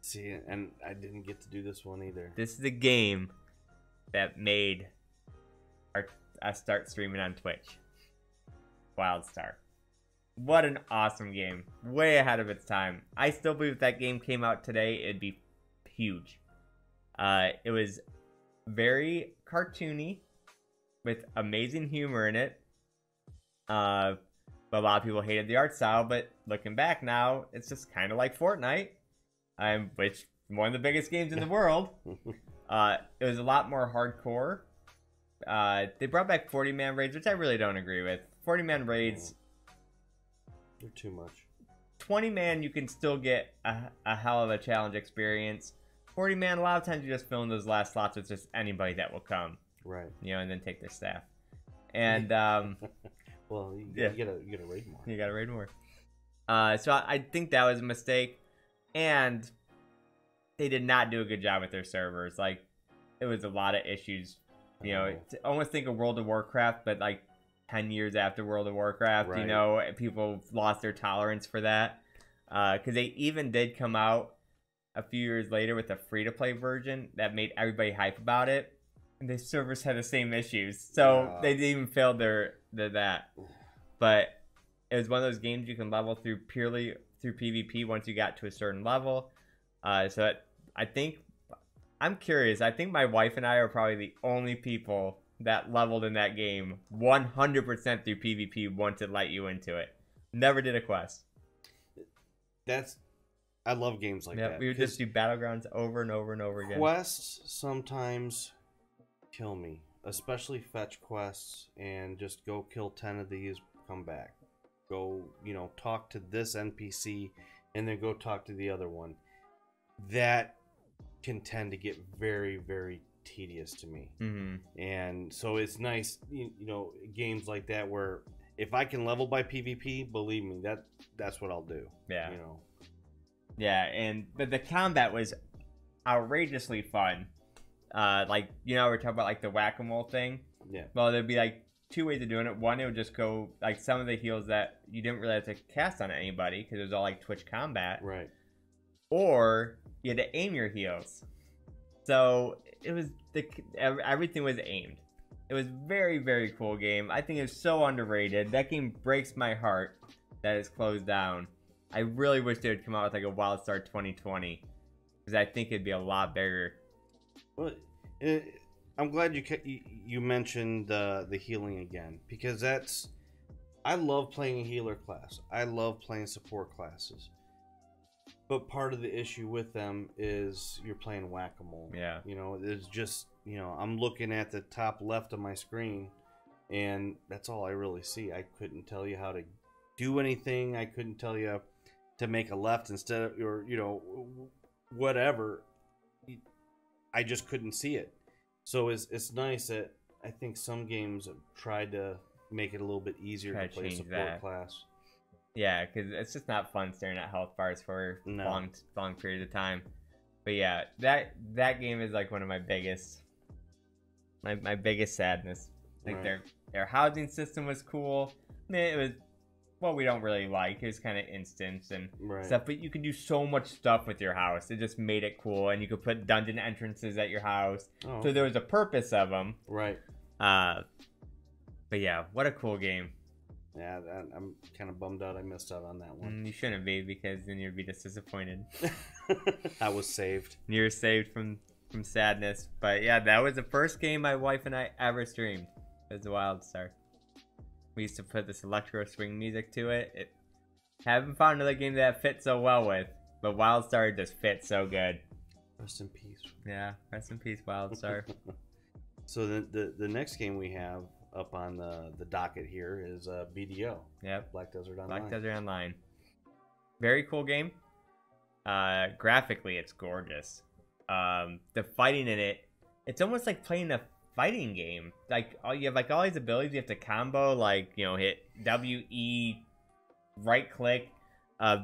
See, and I didn't get to do this one either. This is the game that made us start streaming on Twitch. WildStar. What an awesome game. Way ahead of its time. I still believe if that game came out today, it'd be huge. It was very cartoony with amazing humor in it. But a lot of people hated the art style, but looking back now, it's just kind of like Fortnite, which one of the biggest games in the world. It was a lot more hardcore. They brought back 40-man raids, which I really don't agree with. 40-man raids, they're too much. 20-man, you can still get a hell of a challenge experience. 40-man, a lot of times you just fill in those last slots with just anybody that will come. Right. You know, and then take their staff. And, well, you gotta raid more. You gotta raid more. So I think that was a mistake. And they did not do a good job with their servers. Like, it was a lot of issues. You know, almost think of World of Warcraft, but like 10 years after World of Warcraft, you know, people lost their tolerance for that. Because they even did come out a few years later with a free-to-play version that made everybody hype about it. And the servers had the same issues. So they didn't even fail their that. But it was one of those games you can level through purely through PvP once you got to a certain level. So I think... I'm curious. I think my wife and I are probably the only people that leveled in that game 100% through PvP once it let you into it. Never did a quest. I love games like that. We would just do battlegrounds over and over and over again. Quests sometimes kill me, especially fetch quests, and just go kill 10 of these, come back. Go, talk to this NPC, and then go talk to the other one. That can tend to get very, very tedious to me. And so it's nice, games like that where if I can level by PvP, believe me, that's what I'll do. Yeah. Yeah, but the combat was outrageously fun. We're talking about like the whack-a-mole thing. Yeah. Well, there'd be like two ways of doing it. One, it would just go like some of the heals that you didn't really have to cast on anybody because it was all like Twitch combat. Right. Or you had to aim your heals. So it was everything was aimed. It was very, very cool game. I think it's so underrated. That game breaks my heart that it's closed down. I really wish they would come out with like a WildStar 2020 because I think it'd be a lot bigger. Well, I'm glad you mentioned the healing again because I love playing a healer class. I love playing support classes. But part of the issue with them is you're playing whack-a-mole. Yeah. It's just, I'm looking at the top left of my screen and that's all I really see. I couldn't tell you how to do anything. I couldn't tell you to make a left instead of, or, whatever. I just couldn't see it. So it's nice that I think some games have tried to make it a little bit easier to play a support class. Yeah, because it's just not fun staring at health bars for long periods of time. But yeah, that game is like one of my biggest sadness. Like their housing system was cool. I mean, it was we don't really like. It was kind of instance and stuff, but you could do so much stuff with your house. It just made it cool, and you could put dungeon entrances at your house. Oh, so there was a purpose of them. Right. But yeah, what a cool game. Yeah, I'm kind of bummed out I missed out on that one. You shouldn't be, because then you'd be just disappointed. I was saved. You're saved from sadness. But yeah, that was the first game my wife and I ever streamed. It was a WildStar. We used to put this electro swing music to it. Haven't found another game that fits so well with, but WildStar just fits so good. Rest in peace. Yeah, rest in peace, WildStar. So the next game we have up on the docket here is BDO. Yep. Black Desert Online. Black Desert Online. Very cool game. Graphically, it's gorgeous. The fighting in it, it's almost like playing a fighting game. Like you have like all these abilities you have to combo, like hit WE, right click.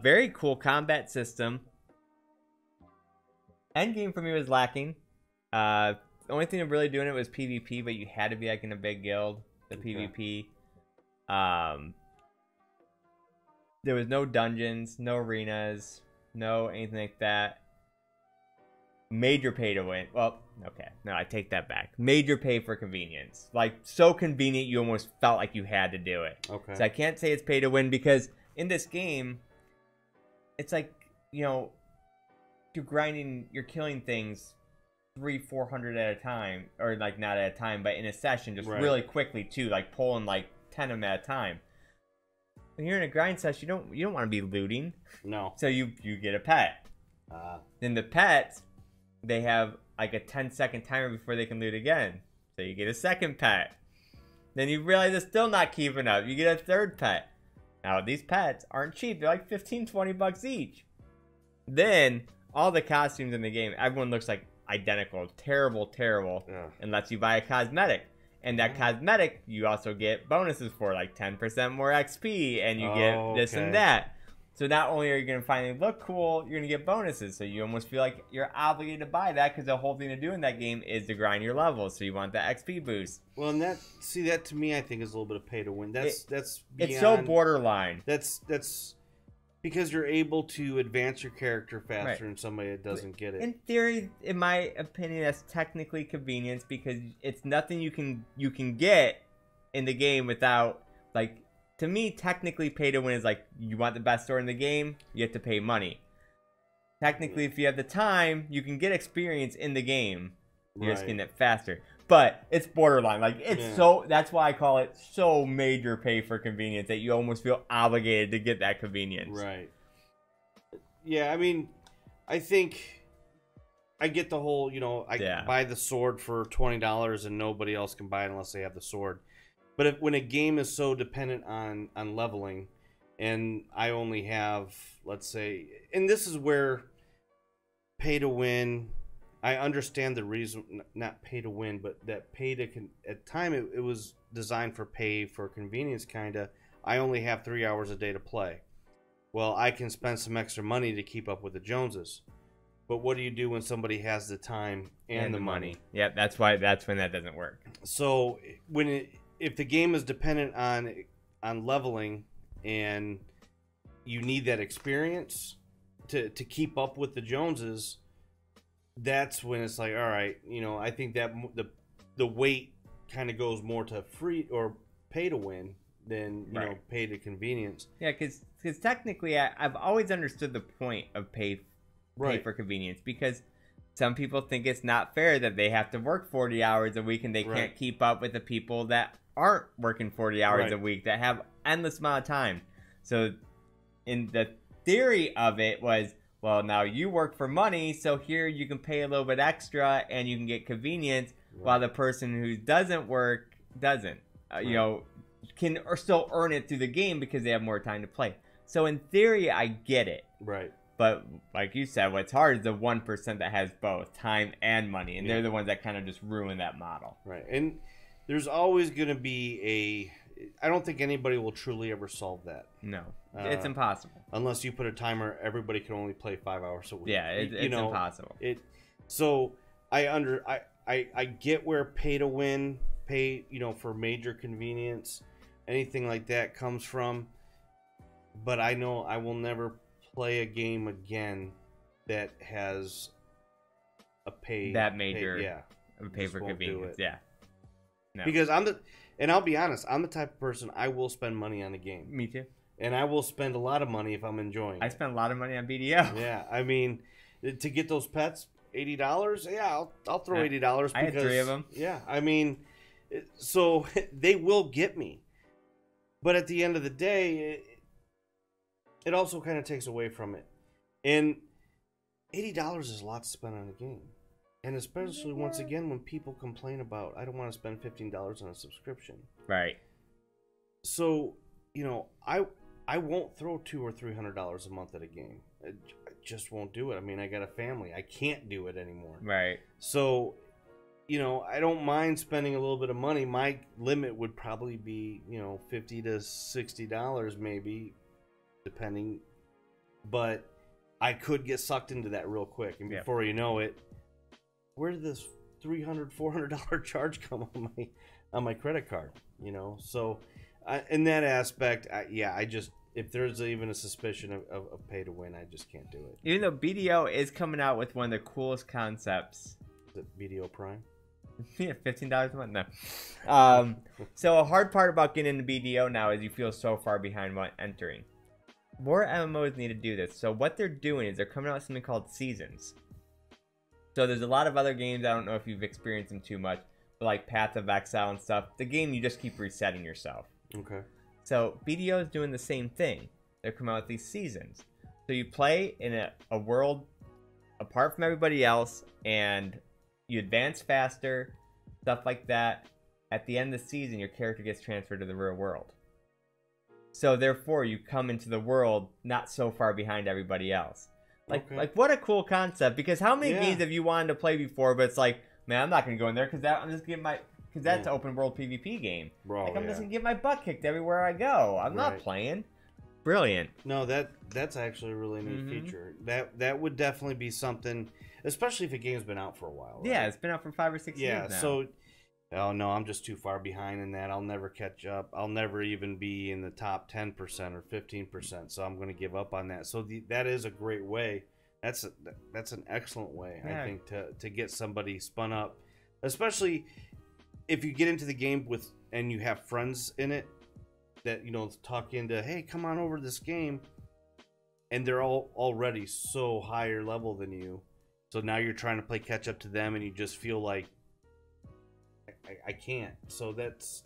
Very cool combat system. Endgame for me was lacking. The only thing really doing it was PvP, but you had to be like in a big guild. The PvP. There was no dungeons, no arenas, no anything like that. Major pay to win. Well, okay. No, I take that back. Major pay for convenience. Like, so convenient you almost felt like you had to do it. Okay. So I can't say it's pay to win because in this game, it's like, you're grinding, you're killing things 300-400 at a time. Or, like, not at a time, but in a session, just really quickly, too. Like, pulling, like, 10 of them at a time. When you're in a grind session, you don't want to be looting. No. So you get a pet. Then the pets, they have like a 10-second timer before they can loot again. So you get a second pet. Then you realize it's still not keeping up. You get a third pet. Now these pets aren't cheap. They're like $15-20 each. Then all the costumes in the game, everyone looks like identical. Terrible. Yeah. Unless you buy a cosmetic. And that cosmetic, you also get bonuses for, like 10% more XP, and you get this and that. So not only are you going to finally look cool, you're going to get bonuses. So you almost feel like you're obligated to buy that because the whole thing to do in that game is to grind your levels. So you want that XP boost. Well, and that to me, I think is a little bit of pay to win. That's beyond, it's so borderline. That's because you're able to advance your character faster than somebody that doesn't get it. In theory, in my opinion, that's technically convenience because it's nothing you can get in the game without, like, to me, technically pay to win is like, you want the best store in the game, you have to pay money. Technically, if you have the time, you can get experience in the game. You're just getting it faster. but it's borderline. Like it's Yeah. so. That's why I call it so major pay for convenience that you almost feel obligated to get that convenience. Right. Yeah, I mean, I think I get the whole, I buy the sword for $20 and nobody else can buy it unless they have the sword. But when a game is so dependent on leveling, and I only have, let's say, and this is where pay to win, I understand the reason, not pay to win, but that pay to, at time it was designed for pay for convenience, kind of. I only have 3 hours a day to play. Well, I can spend some extra money to keep up with the Joneses. But what do you do when somebody has the time and the money? Yeah, that's when that doesn't work. So if the game is dependent on leveling and you need that experience to keep up with the Joneses, that's when it's like, all right, I think that the weight kind of goes more to free or pay to win than pay to convenience. Yeah, because technically I've always understood the point of pay for convenience, because some people think it's not fair that they have to work 40 hours a week and they can't keep up with the people that aren't working 40 hours a week, that have endless amount of time. So in the theory of it was, well, now you work for money, so here you can pay a little bit extra and you can get convenience, while the person who doesn't work doesn't. Can or still earn it through the game because they have more time to play. So in theory, I get it. Right. But like you said, what's hard is the 1% that has both time and money, and they're the ones that kind of just ruin that model. Right. And there's always going to be I don't think anybody will truly ever solve that. No, it's impossible. Unless you put a timer, everybody can only play 5 hours a week. Yeah, it's impossible. So I get where pay to win, for major convenience, anything like that comes from. But I know I will never play a game again that has a pay for convenience. Yeah. No. Because and I'll be honest, I'm the type of person, I will spend money on a game. Me too. And I will spend a lot of money if I'm enjoying it. I spend a lot of money on BDO. Yeah, I mean, to get those pets, $80. Yeah, I'll throw $80 because I had 3 of them. Yeah, I mean, so they will get me. But at the end of the day, it also kind of takes away from it. And $80 is a lot to spend on a game. And especially, once again, when people complain about, I don't want to spend $15 on a subscription. Right. So, I won't throw $200 or $300 a month at a game. I just won't do it. I mean, I got a family. I can't do it anymore. Right. So, I don't mind spending a little bit of money. My limit would probably be, $50 to $60 maybe, depending. But I could get sucked into that real quick. And before you know it, where did this $300, $400 charge come on my credit card? So in that aspect, if there's even a suspicion of pay to win, I just can't do it. Even though BDO is coming out with one of the coolest concepts. Is it BDO Prime? Yeah, $15 a month. No. So a hard part about getting into BDO now is you feel so far behind when entering. More MMOs need to do this. So what they're doing is they're coming out with something called seasons. So there's a lot of other games, I don't know if you've experienced them too much, but like Path of Exile and stuff, the game you just keep resetting yourself. Okay. So BDO is doing the same thing. They're coming out with these seasons. So you play in a world apart from everybody else, and you advance faster, stuff like that. At the end of the season, your character gets transferred to the real world. So therefore, you come into the world not so far behind everybody else. Like what a cool concept, because how many games have you wanted to play before, but it's like, man, I'm not going to go in there because I'm just getting because that's an open world PvP game. Bro, I'm just going to get my butt kicked everywhere I go. I'm not playing. Brilliant. No, that's actually a really neat feature. That would definitely be something, especially if a game's been out for a while. Right? Yeah, it's been out for 5 or 6 years now. So, oh no, I'm just too far behind in that. I'll never catch up. I'll never even be in the top 10% or 15%. So I'm going to give up on that. So that is a great way. That's an excellent way, I think, to get somebody spun up, especially if you get into the game and you have friends in it that talk into, hey, come on over to this game, and they're all already so higher level than you. So now you're trying to play catch up to them, and you just feel like I can't. So that's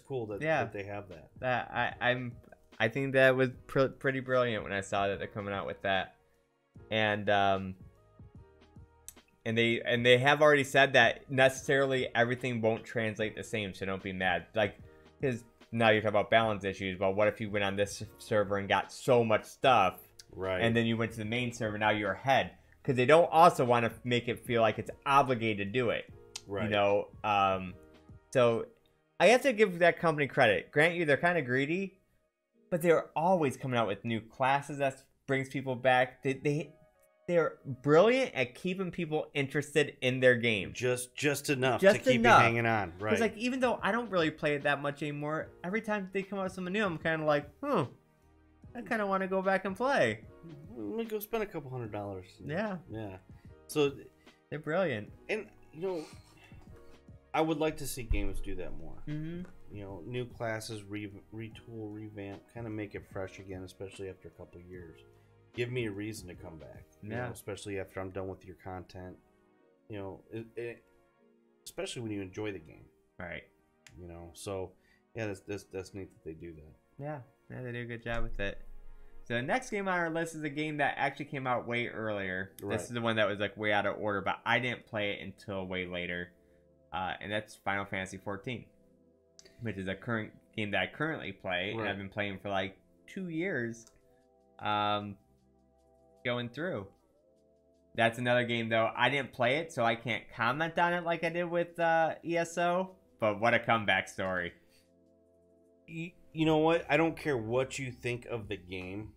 cool that they have that. I think that was pretty brilliant when I saw that they're coming out with that, and they have already said that necessarily everything won't translate the same, so don't be mad. Like, because now you're talking about balance issues. But what if you went on this server and got so much stuff, right? And then you went to the main server, now you're ahead, because they don't also want to make it feel like it's obligated to do it, right? You know, so I have to give that company credit. Grant you, they're kind of greedy. But they're always coming out with new classes that brings people back. They're brilliant at keeping people interested in their game. Just enough to keep you hanging on. Right. Because like, even though I don't really play it that much anymore, every time they come out with something new, I'm kind of like, I kind of want to go back and play. Let me go spend a couple $100. Yeah. Yeah. So they're brilliant. And I would like to see games do that more. Mm-hmm. New classes, retool, revamp, kind of make it fresh again, especially after a couple of years. Give me a reason to come back. Yeah. Especially after I'm done with your content. Especially when you enjoy the game. Right. So yeah, that's neat that they do that. Yeah, they do a good job with it. So the next game on our list is a game that actually came out way earlier. Right. This is the one that was like way out of order, but I didn't play it until way later. And that's Final Fantasy XIV, which is a current game that I currently play, right. And I've been playing for like 2 years, going through. That's another game, though. I didn't play it, so I can't comment on it like I did with ESO, but what a comeback story. You know what? I don't care what you think of the game.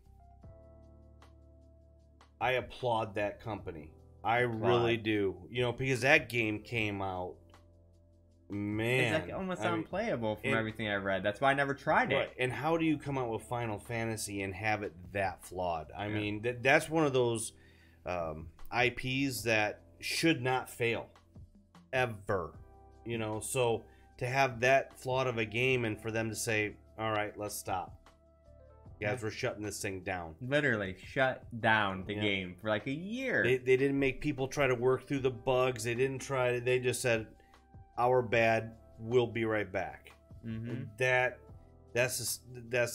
I applaud that company. I really do. Because that game came out, man, it's like almost unplayable from everything I read. That's why I never tried it. Right. And how do you come out with Final Fantasy and have it that flawed? I mean, that's one of those IPs that should not fail ever. So to have that flawed of a game and for them to say, all right, let's stop. Guys, we're shutting this thing down. Literally shut down the game for like a year. They didn't make people try to work through the bugs. They didn't try. They just said, our bad, we'll be right back. Mm-hmm. That's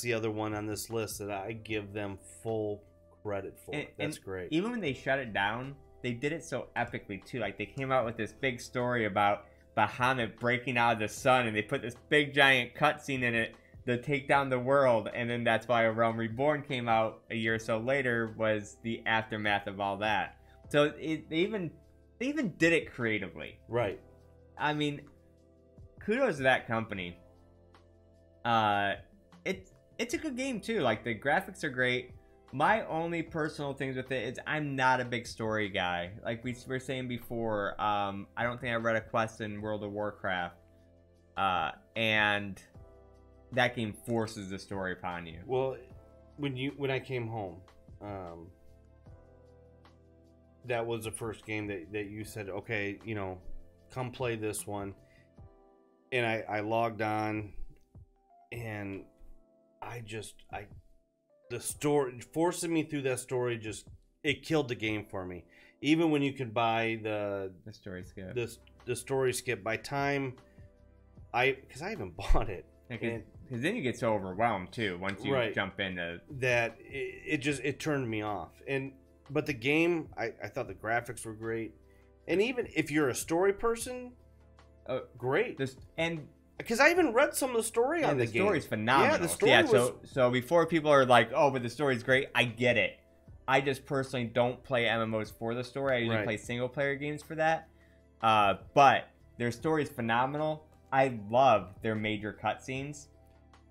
the other one on this list that I give them full credit for. That's great. Even when they shut it down, they did it so epically too. Like, they came out with this big story about Bahamut breaking out of the sun, and they put this big giant cutscene in it to take down the world, and then that's why A Realm Reborn came out a year or so later, was the aftermath of all that. So they even did it creatively. Right. I mean, kudos to that company. It's a good game too. Like, the graphics are great. My only personal things with it is I'm not a big story guy. Like we were saying before, I don't think I read a quest in World of Warcraft, and that game forces the story upon you. Well, when I came home, that was the first game that you said, okay, come play this one. And I logged on, and the story, forcing me through that story, it killed the game for me. Even when you could buy the story skip. The story skip, by time because I haven't bought it. Because then you get so overwhelmed too once you jump into that. It turned me off. But the game, I thought the graphics were great, and even if you're a story person, great. Because I even read some of the story on the game. The story's phenomenal. Yeah, the story was... So before people are like, oh, but the story's great, I get it. I just personally don't play MMOs for the story. I usually play single-player games for that. But their story's phenomenal. I love their major cutscenes.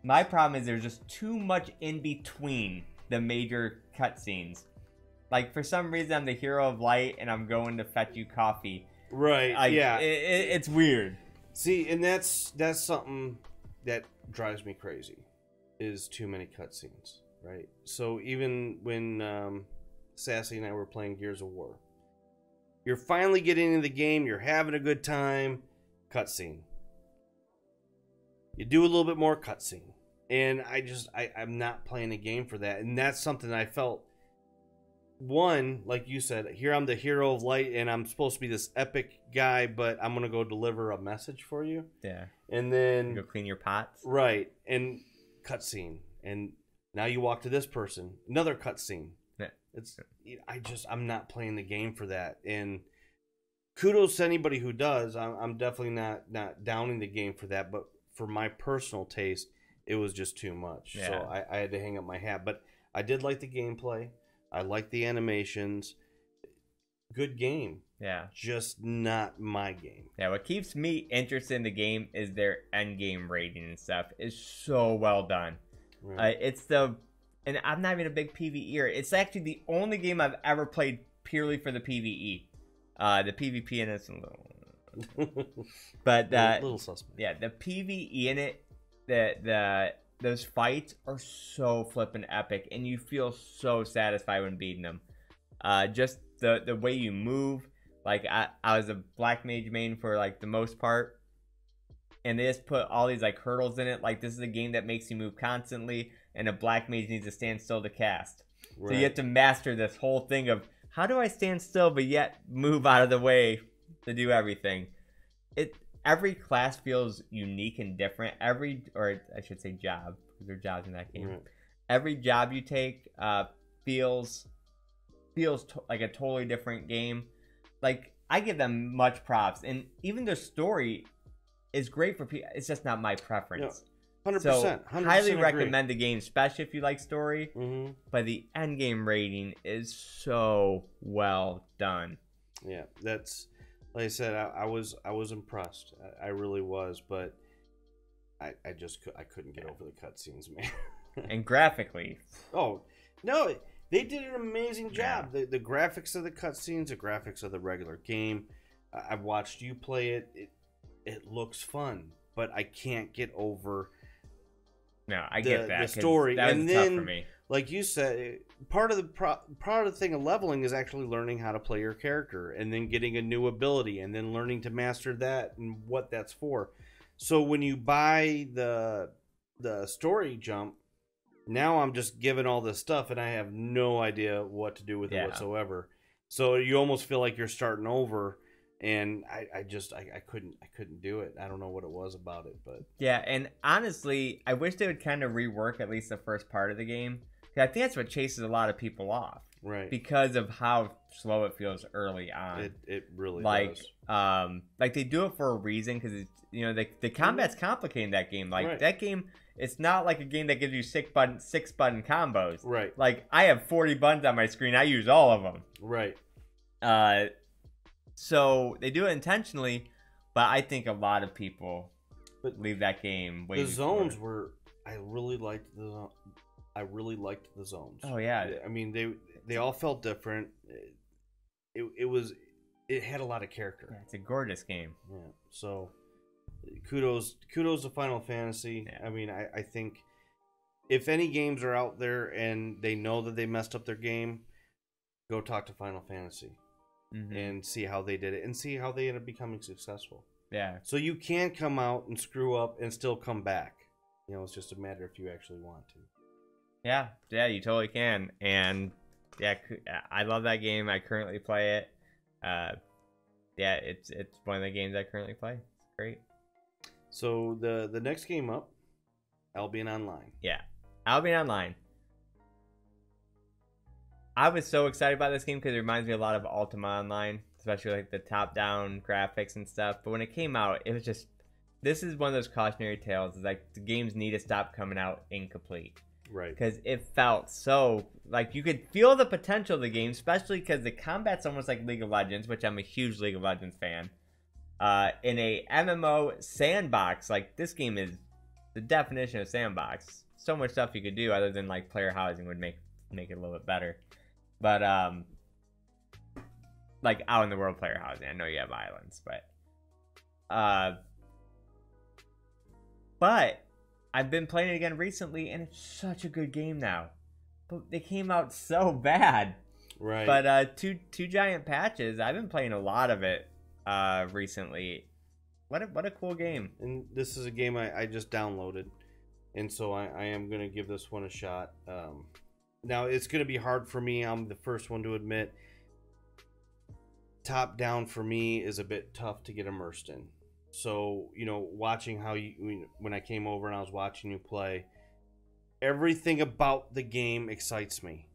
My problem is there's just too much in between the major cutscenes. Like, for some reason, I'm the hero of light, and I'm going to fetch you coffee. Right, It's weird. See, and that's something that drives me crazy, is too many cutscenes, right? So even when Sassy and I were playing Gears of War, you're finally getting into the game, you're having a good time, cutscene. You do a little bit more cutscene. And I'm not playing a game for that. And that's something I felt one, like you said, here I'm the hero of light, and I'm supposed to be this epic guy, but I'm gonna go deliver a message for you. Yeah. And then go clean your pots. Right, and cutscene, and now you walk to this person, another cutscene. Yeah. I'm not playing the game for that, and kudos to anybody who does. I'm definitely not downing the game for that, but for my personal taste, it was just too much. Yeah. So I had to hang up my hat. But I did like the gameplay. I like the animations. Good game. Yeah. Just not my game. Yeah, what keeps me interested in the game is their end game rating and stuff. It's so well done. Right. And I'm not even a big PvEer. It's actually the only game I've ever played purely for the PvE. The PvP in it's a little, but a little suspect. Yeah, the PvE in it, those fights are so flippin' epic, and you feel so satisfied when beating them. Just the way you move. Like I was a black mage main for like the most part, and they just put all these like hurdles in it. Like this is a game that makes you move constantly, and a black mage needs to stand still to cast. Right. So you have to master this whole thing of how do I stand still but yet move out of the way to do everything. Every class feels unique and different. Or I should say job, because there are jobs in that game. Right. Every job you take feels like a totally different game. Like, I give them much props, and even the story is great for people. It's just not my preference. Yeah, 100%. So, 100% highly recommend the game, especially if you like story. Mm-hmm. But the end game rating is so well done. Yeah, that's like I said. I was impressed. I really was, but I couldn't get over the cutscenes, man. And graphically, oh no. They did an amazing job. Yeah. The graphics of the cutscenes, the graphics of the regular game. I've watched you play it. It looks fun, but I can't get over. No, I get that. The story, that was and tough then, for me. like you said, part of the thing of leveling is actually learning how to play your character, and then getting a new ability, and then learning to master that and what that's for. So when you buy the story jump. Now I'm just given all this stuff, and I have no idea what to do with it whatsoever. So you almost feel like you're starting over, and I couldn't do it. I don't know what it was about it, but yeah. And honestly, I wish they would kind of rework at least the first part of the game. I think that's what chases a lot of people off, right? Because of how slow it feels early on. It really does. Like they do it for a reason, because the combat's complicated in that game. Like that game. It's not like a game that gives you six button combos. Right. Like, I have 40 buttons on my screen. I use all of them. Right. So they do it intentionally, but I think a lot of people leave that game waiting. The zones were. I really liked the zones. Oh yeah. I mean, they all felt different. It had a lot of character. Yeah, it's a gorgeous game. Yeah. So. Kudos to Final Fantasy. Yeah. I mean, I think if any games are out there and they know that they messed up their game, go talk to Final Fantasy and see how they did it and see how they ended up becoming successful. Yeah. So you can come out and screw up and still come back. It's just a matter if you actually want to. Yeah, you totally can. And yeah, I love that game. I currently play it. Yeah, it's one of the games I currently play. It's great. So the next game up, Albion Online. Yeah, Albion Online. I was so excited about this game because it reminds me a lot of Ultima Online, especially like the top-down graphics and stuff. But when it came out, it was just, this is one of those cautionary tales. It's like the games need to stop coming out incomplete. Right. Because it felt so, like you could feel the potential of the game, especially because the combat's almost like League of Legends, which I'm a huge League of Legends fan. In a MMO sandbox, like this game is the definition of sandbox. So much stuff you could do other than like player housing would make it a little bit better. But like out in the world player housing, I know you have islands, but I've been playing it again recently, and it's such a good game now. But they came out so bad. Right. But two giant patches. I've been playing a lot of it recently. What a cool game. And this is a game I just downloaded, and so I am gonna give this one a shot. Now, it's going to be hard for me. I'm the first one to admit. Top down for me is a bit tough to get immersed in. So, watching how when I came over and I was watching you play, everything about the game excites me.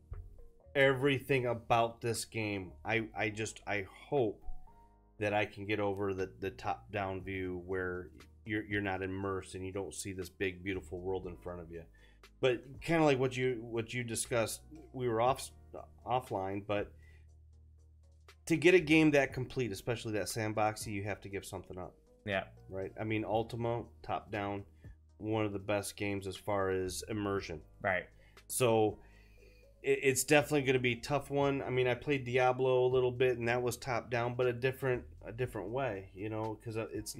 Everything about this game. I hope that I can get over the top down view where you're not immersed and you don't see this big beautiful world in front of you. But kind of like what you discussed, we were offline, but to get a game that complete, especially that sandboxy, you have to give something up. Yeah. Right. I mean, Ultima, top down, one of the best games as far as immersion. Right. So it's definitely going to be a tough one. I mean, I played Diablo a little bit, and that was top down, but a different way, because it's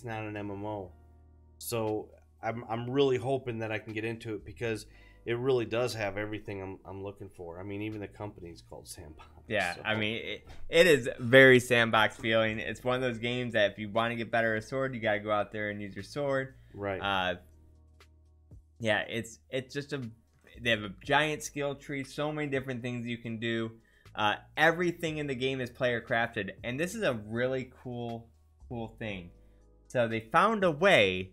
not an MMO. So I'm really hoping that I can get into it because it really does have everything I'm looking for. I mean, even the company's called Sandbox. Yeah, so. I mean, it is very sandbox feeling. It's one of those games that if you want to get better at a sword, you got to go out there and use your sword. Right. Yeah, it's just they have a giant skill tree, so many different things you can do. Everything in the game is player crafted, and this is a really cool thing. So they found a way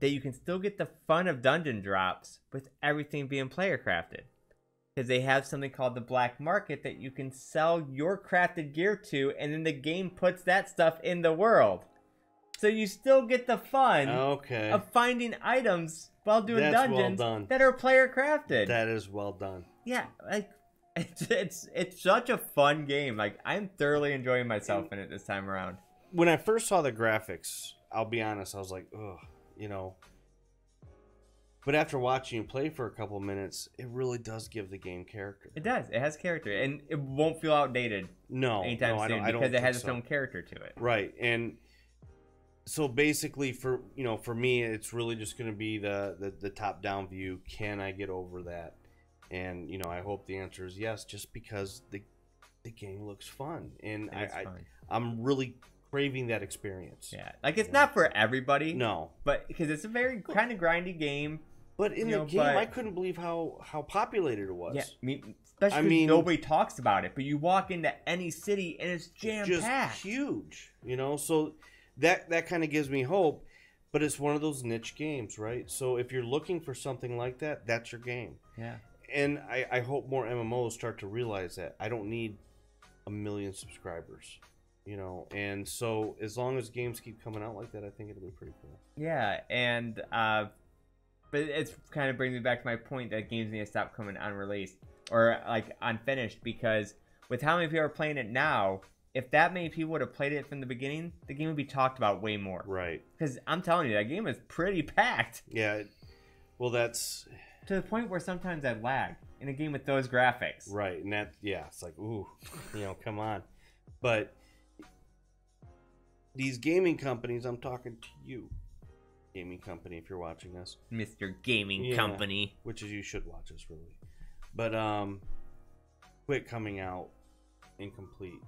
that you can still get the fun of dungeon drops with everything being player crafted. Because they have something called the black market that you can sell your crafted gear to, and then the game puts that stuff in the world. So you still get the fun of finding items while doing dungeons that are player crafted. That is well done. Yeah, like it's such a fun game. Like, I'm thoroughly enjoying myself in it this time around. When I first saw the graphics, I'll be honest, I was like, ugh, But after watching you play for a couple minutes, it really does give the game character. It does. It has character, and it won't feel outdated. Anytime soon because it has its own character to it. Right, and so basically, for me, it's really just going to be the top down view. Can I get over that? And I hope the answer is yes, just because the game looks fun, and I'm really craving that experience. Yeah, like it's not for everybody. No, but because it's a very kind of grindy game. But in the game, I couldn't believe how populated it was. Yeah, especially nobody talks about it. But you walk into any city and it's jam-packed. Just huge, So that kind of gives me hope. But it's one of those niche games, right? So if you're looking for something like that, that's your game. Yeah. And I hope more MMOs start to realize that. I don't need 1 million subscribers, And so as long as games keep coming out like that, I think it'll be pretty cool. Yeah, and... but it's kind of brings me back to my point that games need to stop coming unreleased or like unfinished, because with how many people are playing it now, if that many people would have played it from the beginning, the game would be talked about way more. Right. Because I'm telling you, that game is pretty packed. Yeah. Well, that's... to the point where sometimes I lag in a game with those graphics. Right. And it's like, ooh, come on. But these gaming companies, I'm talking to you. Gaming company, if you're watching us, Mr. Gaming Company, which is you should watch us really, but quit coming out incomplete.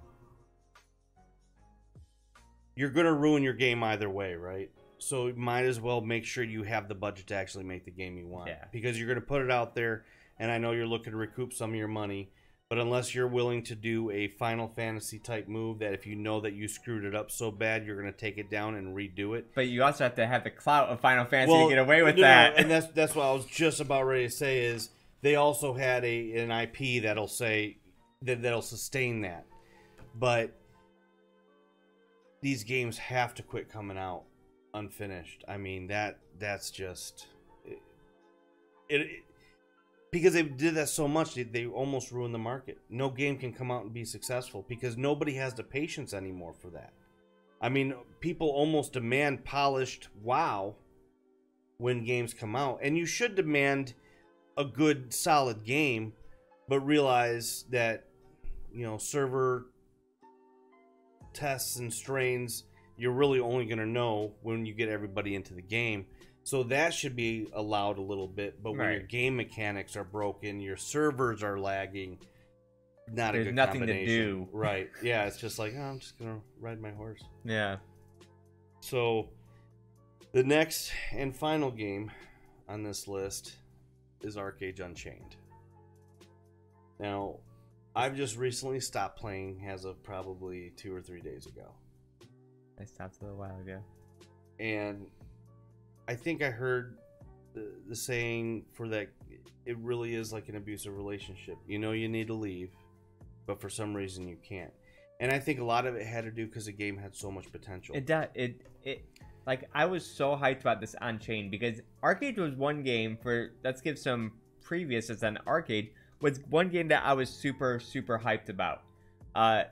You're gonna ruin your game either way, right? So might as well make sure you have the budget to actually make the game you want, because you're gonna put it out there, and I know you're looking to recoup some of your money. But unless you're willing to do a Final Fantasy type move that if you know that you screwed it up so bad, you're going to take it down and redo it. But you also have to have the clout of Final Fantasy to get away with that. And that's what I was just about ready to say is they also had an IP that'll sustain that. But these games have to quit coming out unfinished. I mean, that's just... Because they did that so much, they almost ruined the market. No game can come out and be successful because nobody has the patience anymore for that. I mean, people almost demand polished WoW when games come out. And you should demand a good, solid game, but realize that, server tests and strains, you're really only going to know when you get everybody into the game. So that should be allowed a little bit, but when your game mechanics are broken, your servers are lagging, There's nothing to do. Right. Yeah, it's just like, I'm just going to ride my horse. Yeah. So the next and final game on this list is Archeage Unchained. Now, I've just recently stopped playing as of probably 2 or 3 days ago. I stopped a little while ago. And I think I heard the saying for that, it really is like an abusive relationship. You know you need to leave, but for some reason you can't. And I think a lot of it had to do because the game had so much potential. Like, I was so hyped about this Unchained because Archeage was one game for, let's give some previous as an Archeage, was one game that I was super, super hyped about.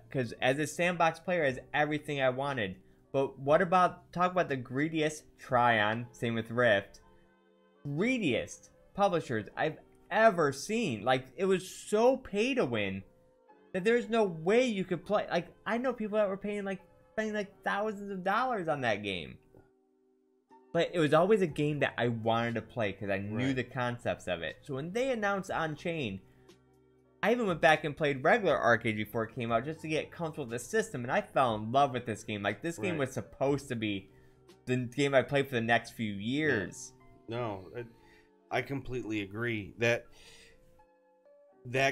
Because as a sandbox player, has everything I wanted. But what about, talk about the greediest Tryon, same with Rift, greediest publishers I've ever seen. Like, it was so pay to win that there's no way you could play. Like, I know people that were spending like thousands of dollars on that game. But it was always a game that I wanted to play because I knew the concepts of it. So when they announced Unchained, I even went back and played regular Archeage before it came out just to get comfortable with the system, and I fell in love with this game. Like, this game was supposed to be the game I played for the next few years. No, I completely agree. That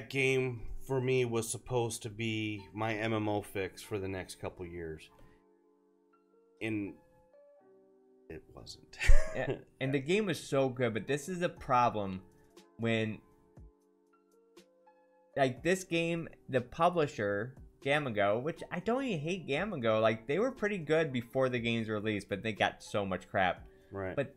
game for me was supposed to be my MMO fix for the next couple years. And it wasn't. Yeah, and the game was so good, but this is a problem when, like, this game, the publisher, Gamago, which I don't even hate Gamago, like, they were pretty good before the game's release, but they got so much crap. Right. But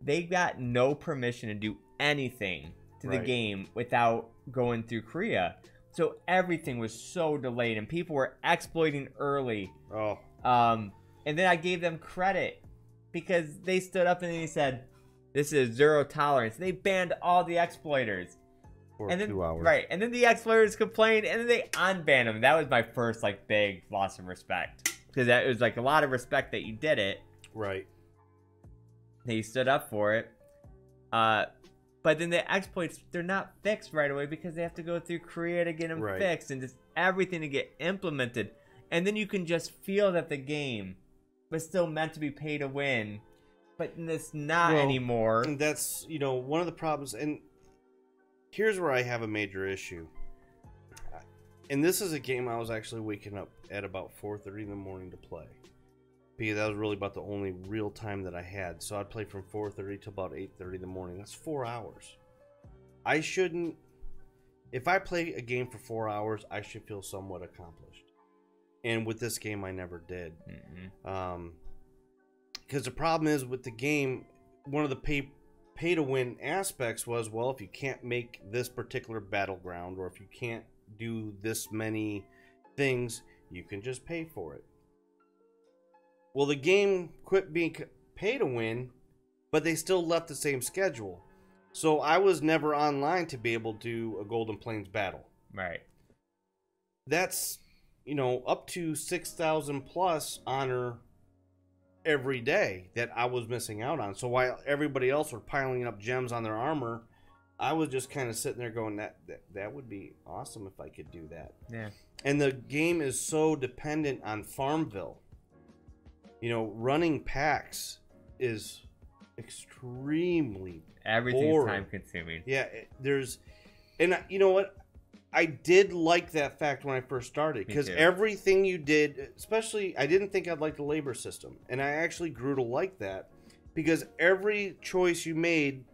they got no permission to do anything to the game without going through Korea. So everything was so delayed, and people were exploiting early. Oh. And then I gave them credit because they stood up and they said, this is zero tolerance. They banned all the exploiters. For and then, 2 hours. Right. And then the exploiters complained, and then they unbanned them. That was my first, like, big loss of respect. Because that was, like, a lot of respect that you did it. Right. They stood up for it. But then the exploits, they're not fixed right away because they have to go through Korea to get them fixed. And just everything to get implemented. And then you can just feel that the game was still meant to be pay to win. But it's not anymore. And that's, you know, one of the problems. And here's where I have a major issue. And this is a game I was actually waking up at about 4:30 in the morning to play. Because that was really about the only real time that I had. So I'd play from 4:30 to about 8:30 in the morning. That's 4 hours. I shouldn't... If I play a game for 4 hours, I should feel somewhat accomplished. And with this game, I never did. Because the problem is with the game, one of the pay to win aspects was, well, if you can't make this particular battleground, or if you can't do this many things, you can just pay for it. Well, the game quit being pay to win, but they still left the same schedule. So I was never online to be able to do a Golden Plains battle. Right. That's, you know, up to 6,000 plus honor every day that I was missing out on. So while everybody else were piling up gems on their armor, I was just kind of sitting there going, that would be awesome if I could do that. Yeah. And the game is so dependent on Farmville. You know, running packs is extremely everything's boring. time consuming. Yeah, and you know what? I did like that fact when I first started, because everything you did, especially, I didn't think I'd like the labor system, and I actually grew to like that, because every choice you made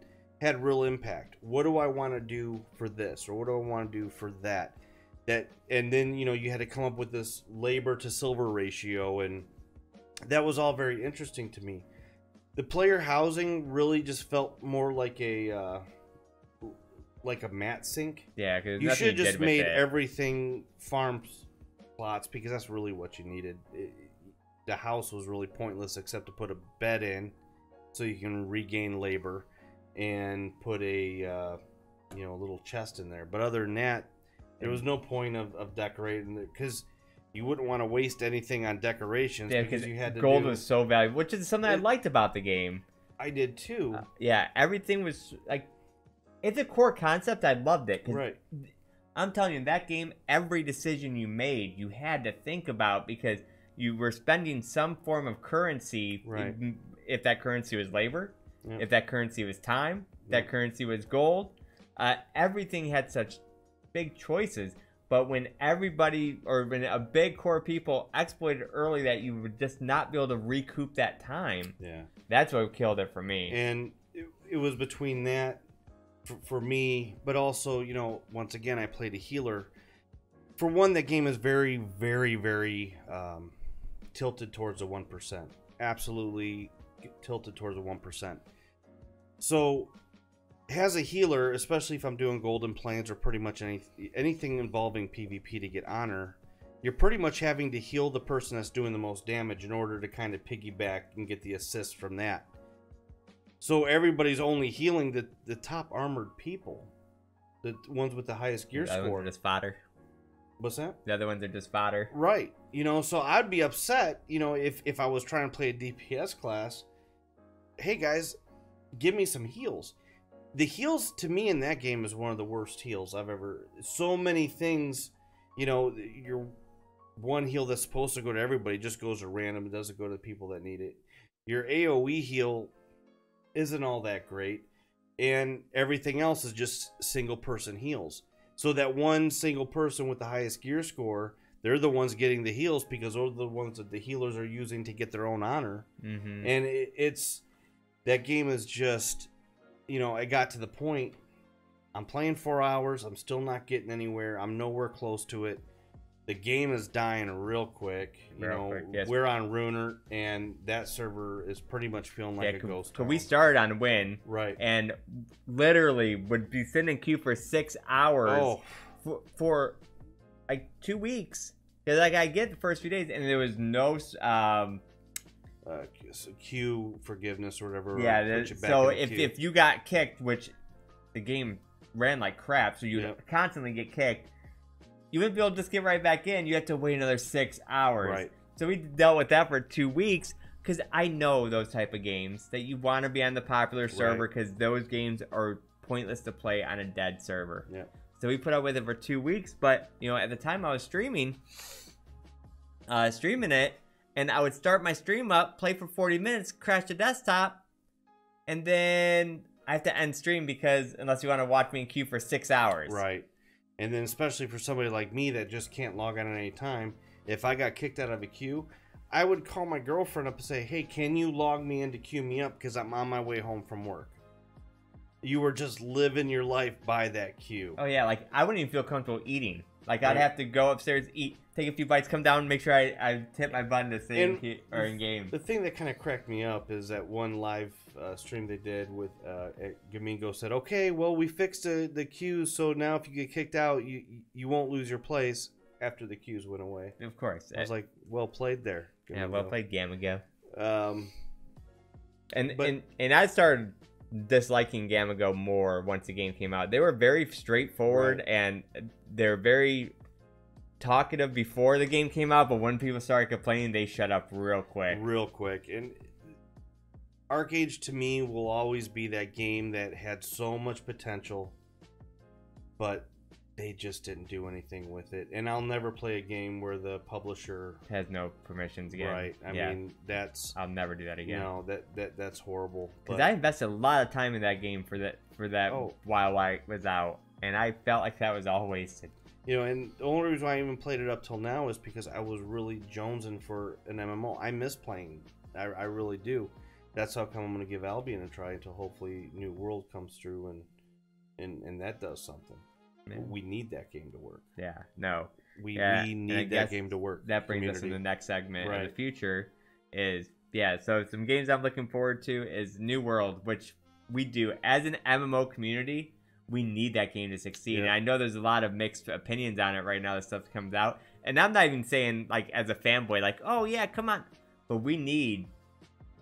had real impact. What do I want to do for this, or what do I want to do for that? And then, you know, you had to come up with this labor to silver ratio, and that was all very interesting to me. The player housing really just felt more like a mat sink. Yeah, because you should have just made everything farm plots, because that's really what you needed. The house was really pointless except to put a bed in so you can regain labor, and put a little chest in there. But other than that, there was no point of decorating it, because you wouldn't want to waste anything on decorations, because you had to gold was so valuable, which is something I liked about the game. I did too. Yeah, everything was like, it's a core concept. I loved it. Right. I'm telling you, in that game, every decision you made, you had to think about, because you were spending some form of currency. Right. If that currency was labor, if that currency was time, if that currency was gold. Everything had such big choices. But when everybody, or when a big core of people exploited early that you would just not be able to recoup that time. Yeah. That's what killed it for me. And it was between that for me, but also, you know, once again, I played a healer. For one, that game is very, very, very tilted towards the 1%. Absolutely tilted towards the 1%. So, as a healer, especially if I'm doing golden planes or pretty much anything involving PvP to get honor, you're pretty much having to heal the person that's doing the most damage in order to kind of piggyback and get the assist from that. So everybody's only healing the top armored people, the ones with the highest gear score. The other ones are just fodder. What's that? The other ones are just fodder. Right. You know, so I'd be upset, you know, if I was trying to play a DPS class. Hey guys, give me some heals. The heals to me in that game is one of the worst heals I've ever. So many things, you know, your one heal that's supposed to go to everybody just goes to random. It doesn't go to the people that need it. Your AoE heal isn't all that great, and everything else is just single person heals. So that one single person with the highest gear score, they're the ones getting the heals because those are the ones that the healers are using to get their own honor. Mm-hmm. And it's that game is just. You know, I got to the point, I'm playing 4 hours, I'm still not getting anywhere, I'm nowhere close to it. The game is dying real quick. Yes. We're on Ruiner, and that server is pretty much feeling like a ghost town. We started on Win, right, and literally would be sitting in queue for 6 hours for like 2 weeks. Because like I get the first few days, and there was no queue forgiveness or whatever. Yeah, so if you got kicked, which the game ran like crap, so you constantly get kicked, you wouldn't be able to just get right back in. You have to wait another 6 hours. Right. So we dealt with that for 2 weeks, because I know those type of games that you want to be on the popular server, because those games are pointless to play on a dead server. Yeah. So we put up with it for 2 weeks, but you know, at the time I was streaming it. And I would start my stream up, play for 40 minutes, crash the desktop, and then I have to end stream because unless you want to watch me in queue for 6 hours. Right. And then especially for somebody like me that just can't log on at any time, if I got kicked out of a queue, I would call my girlfriend up and say, hey, can you log me in to queue me up because I'm on my way home from work? You were just living your life by that queue. Oh, yeah. Like, I wouldn't even feel comfortable eating. Like, I'd have to go upstairs, eat, take a few bites, come down, and make sure I tip my button to stay in game. The thing that kind of cracked me up is that one live stream they did with Gamingo said, okay, well, we fixed the queues, so now if you get kicked out, you won't lose your place after the queues went away. Of course. I was like, well played there, Gamingo. Yeah, well played, Gamigo. And I started disliking Gamigo more once the game came out. They were very straightforward, and they're very talkative before the game came out, but when people started complaining, they shut up real quick. And Archeage to me will always be that game that had so much potential, but they just didn't do anything with it. And I'll never play a game where the publisher has no permissions again. Right. I mean, I'll never do that again. No, that's horrible. Because I invested a lot of time in that game for that while I was out, and I felt like that was all wasted. You know, and the only reason why I even played it up till now is because I was really jonesing for an MMO. I miss playing. I really do. That's how come I'm going to give Albion a try until hopefully New World comes through and that does something. Man. We need that game to work. Yeah, no. We need that game to work. That brings us to the next segment of the future is, so some games I'm looking forward to is New World, which we do. As an MMO community, we need that game to succeed. And I know there's a lot of mixed opinions on it right now. The stuff comes out. And I'm not even saying, like, as a fanboy, like, oh, yeah, come on. But we need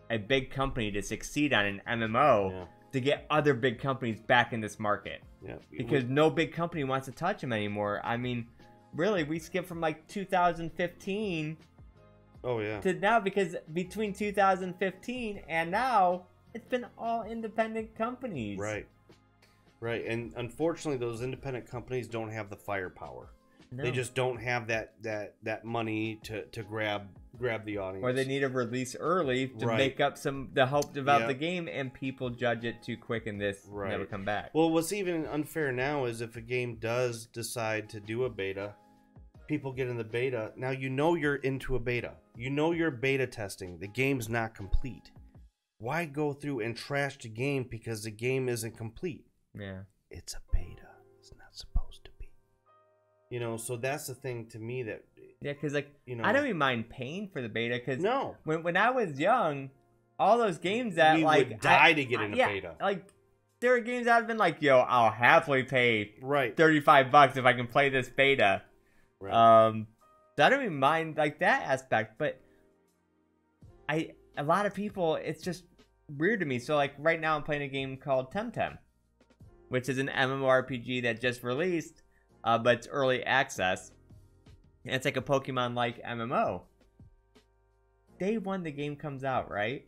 a big company to succeed on an MMO to get other big companies back in this market. Yeah. Because no big company wants to touch them anymore. I mean, really, we skipped from, like, 2015 to now, because between 2015 and now, it's been all independent companies. Right. Right, and unfortunately, those independent companies don't have the firepower. No. They just don't have that money to grab grab the audience. Or they need a release early to make up to help develop the game, and people judge it too quick and this never come back. Well, what's even unfair now is if a game does decide to do a beta, people get in the beta. Now you know you're into a beta. You know you're beta testing. The game's not complete. Why go through and trash the game because the game isn't complete? Yeah. It's a beta. It's not supposed to be. You know, so that's the thing to me that... Yeah, because, like, you know, I don't even mind paying for the beta, because no. when I was young, all those games that, we like... would die to get into beta. Like, there are games that have been like, yo, I'll happily pay $35 if I can play this beta. Right. So I don't even mind, like, that aspect, but a lot of people, it's just weird to me. So, like, right now I'm playing a game called Temtem, which is an MMORPG that just released, but it's early access. And it's like a Pokemon-like MMO. Day one the game comes out, right?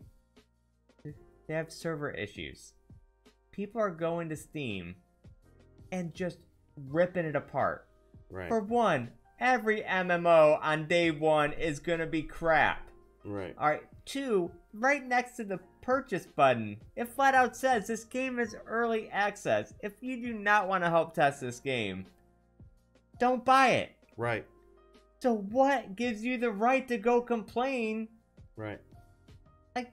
They have server issues. People are going to Steam and just ripping it apart. Right. For one, every MMO on day one is going to be crap. Right. Alright, two, right next to the purchase button, it flat out says this game is early access. If you do not want to help test this game, don't buy it. Right. So what gives you the right to go complain? Right. Like,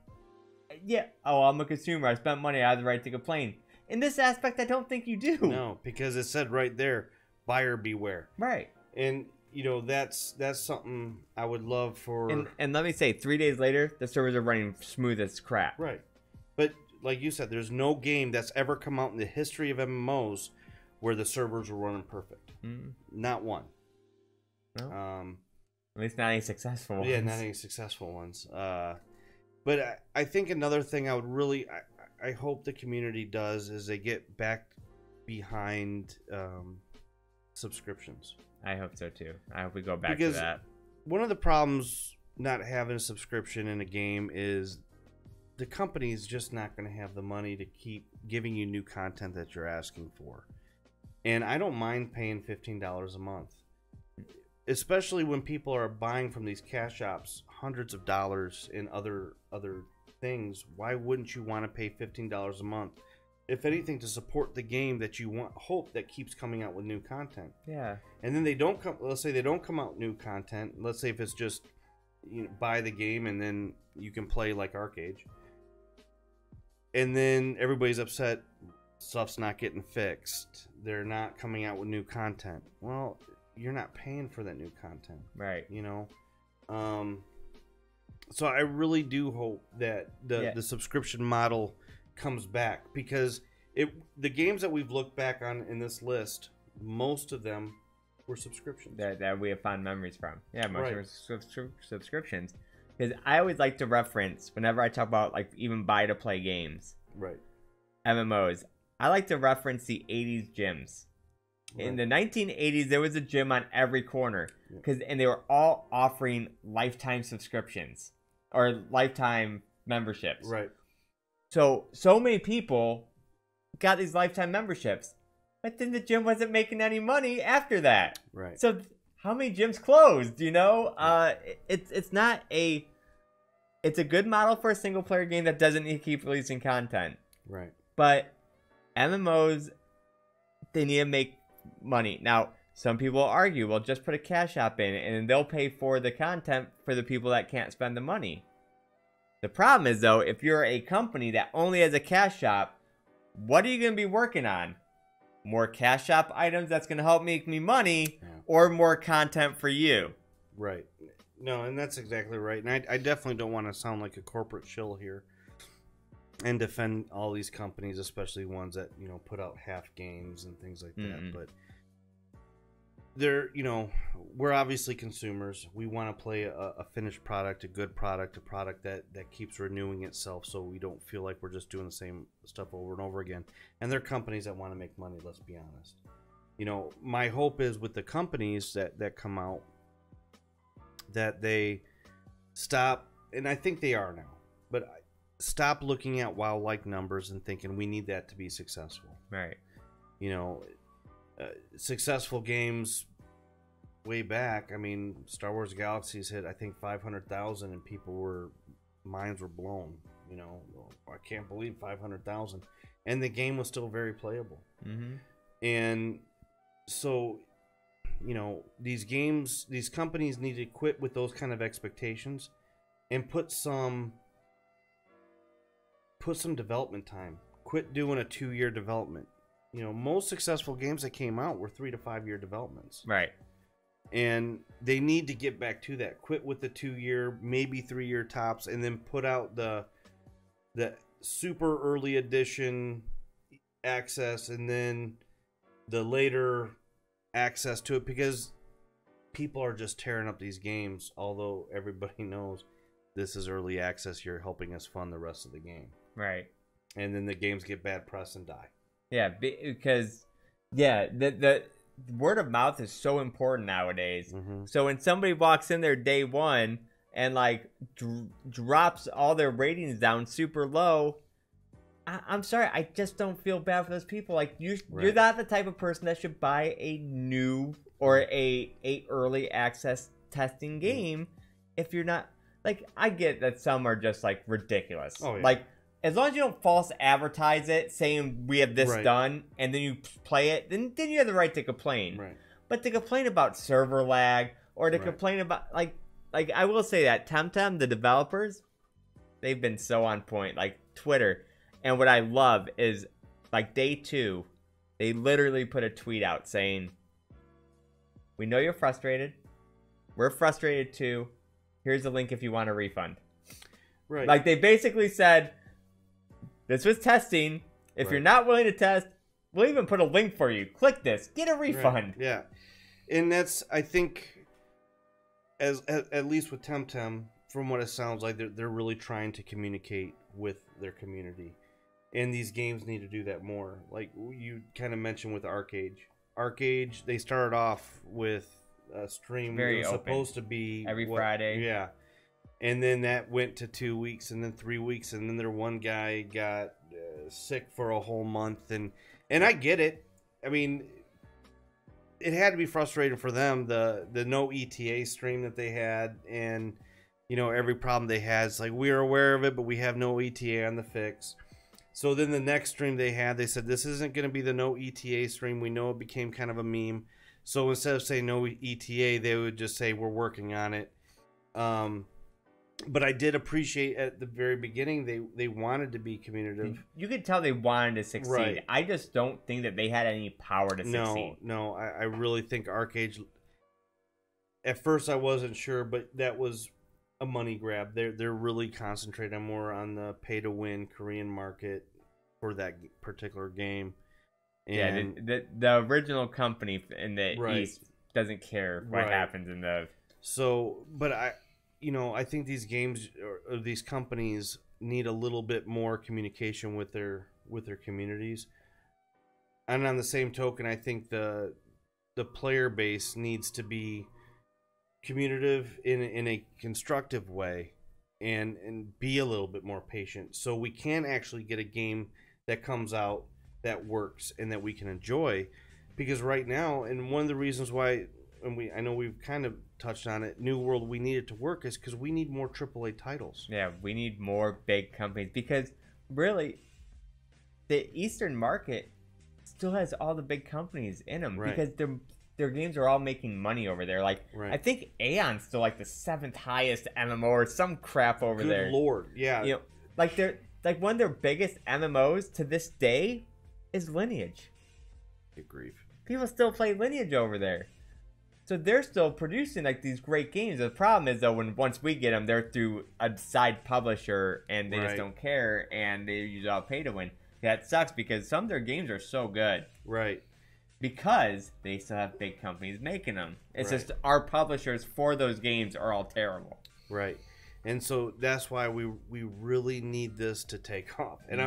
yeah, oh, I'm a consumer. I spent money. I have the right to complain. In this aspect, I don't think you do. No, because it said right there, buyer beware. Right. And, you know, that's something I would love for... And let me say, 3 days later, the servers are running smooth as crap. Right. But, like you said, there's no game that's ever come out in the history of MMOs where the servers were running perfect. Not one. No. At least not any successful ones. Yeah, not any successful ones. But I think another thing I would really... I hope the community does is they get back behind subscriptions. I hope so too. I hope we go back to that. One of the problems not having a subscription in a game is the company's just not going to have the money to keep giving you new content that you're asking for. And I don't mind paying $15 a month, especially when people are buying from these cash shops hundreds of dollars in other things. Why wouldn't you want to pay $15 a month, if anything, to support the game that you hope that keeps coming out with new content? Yeah. And then they don't come. Let's say they don't come out new content. Let's say if it's just, you know, buy the game and then you can play like Archeage, and then everybody's upset. Stuff's not getting fixed. They're not coming out with new content. Well, you're not paying for that new content, right? You know. So I really do hope that the subscription model comes back, because the games that we've looked back on in this list, most of them were subscriptions that we have fond memories from. Yeah, most of them were subscriptions. Because I always like to reference, whenever I talk about, like, even buy to play games, right? MMOs, I like to reference the 80s gyms. Right. In the 1980s, there was a gym on every corner, and they were all offering lifetime subscriptions or lifetime memberships. Right. So many people got these lifetime memberships, but then the gym wasn't making any money after that. Right. So how many gyms closed? You know, it's not a. It's a good model for a single player game that doesn't need to keep releasing content. Right. But MMOs, they need to make money. Now, some people argue, well, just put a cash app in and they'll pay for the content for the people that can't spend the money. The problem is, though, if you're a company that only has a cash shop, what are you going to be working on? More cash shop items that's going to help make me money, or more content for you? Right. No, and that's exactly right. And I definitely don't want to sound like a corporate shill here and defend all these companies, especially ones that, you know, put out half games and things like that. But they're, you know, we're obviously consumers. We want to play a finished product, a good product, a product that keeps renewing itself, so we don't feel like we're just doing the same stuff over and over again. And they're companies that want to make money, let's be honest. You know, my hope is with the companies that come out, that they stop, and I think they are now, but stop looking at WoW-like numbers and thinking we need that to be successful. Right. You know, successful games way back, I mean, Star Wars Galaxies hit, I think, 500,000, and minds were blown. You know, I can't believe 500,000, and the game was still very playable. Mm-hmm. And so, you know, these companies need to quit with those kind of expectations, and put some development time. Quit doing a 2-year development. You know, most successful games that came out were 3 to 5 year developments. Right. And they need to get back to that. Quit with the 2-year, maybe 3-year tops, and then put out the super early edition access, and then the later access to it, because people are just tearing up these games. Although everybody knows this is early access, you're helping us fund the rest of the game. Right. And then the games get bad press and die. Yeah, because the word of mouth is so important nowadays. Mm-hmm. So when somebody walks in there day one and like drops all their ratings down super low, I'm sorry, I just don't feel bad for those people. Like you're not the type of person that should buy a new or a early access testing game if you're not, like, I get that some are just like ridiculous. Oh, yeah. Like, as long as you don't false advertise it, saying we have this done, and then you play it, then you have the right to complain. Right. But to complain about server lag, or to complain about, like I will say that Temtem, the developers, they've been so on point. Like Twitter, and what I love is, like, day 2, they literally put a tweet out saying, "We know you're frustrated. We're frustrated too. Here's a link if you want a refund." Right. Like, they basically said, this was testing. If you're not willing to test, we'll even put a link for you. Click this. Get a refund. Right. Yeah. And that's, I think, at least with Temtem, from what it sounds like, they're really trying to communicate with their community. And these games need to do that more. Like you kind of mentioned with Archeage. Archeage, they started off with a stream that was supposed to be every Friday. Yeah. And then that went to 2 weeks, and then 3 weeks, and then their one guy got sick for a whole month. And I get it. I mean, it had to be frustrating for them, the no ETA stream that they had, and, you know, every problem they had. It's like, we are aware of it, but we have no ETA on the fix. So then the next stream they had, they said, this isn't going to be the no ETA stream. We know it became kind of a meme. So instead of saying no ETA, they would just say, we're working on it. But I did appreciate at the very beginning they wanted to be communicative. You could tell they wanted to succeed. Right. I just don't think that they had any power to succeed. No, I really think Archeage, at first I wasn't sure, but that was a money grab. They're really concentrating more on the pay-to-win Korean market for that particular game. And the original company in the East doesn't care what happens in the... So, but I think these games or these companies need a little bit more communication with their communities. And on the same token, I think the player base needs to be communicative in a constructive way, and be a little bit more patient, so we can actually get a game that comes out that works and that we can enjoy. Because right now, and one of the reasons why, and I know we've kind of touched on it, New World, we need it to work, is because we need more AAA titles. Yeah, we need more big companies, because really the Eastern market still has all the big companies in them, because their games are all making money over there. Like, I think Aeon's still like the 7th highest MMO or some crap over there. Good lord, yeah. You know, like, they're like, one of their biggest MMOs to this day is Lineage. Good grief. People still play Lineage over there. So they're still producing like these great games. The problem is, though, once we get them, they're through a side publisher and they just don't care, and they use all pay to win. That sucks, because some of their games are so good. Right. Because they still have big companies making them. It's just our publishers for those games are all terrible. Right. And so that's why we really need this to take off. And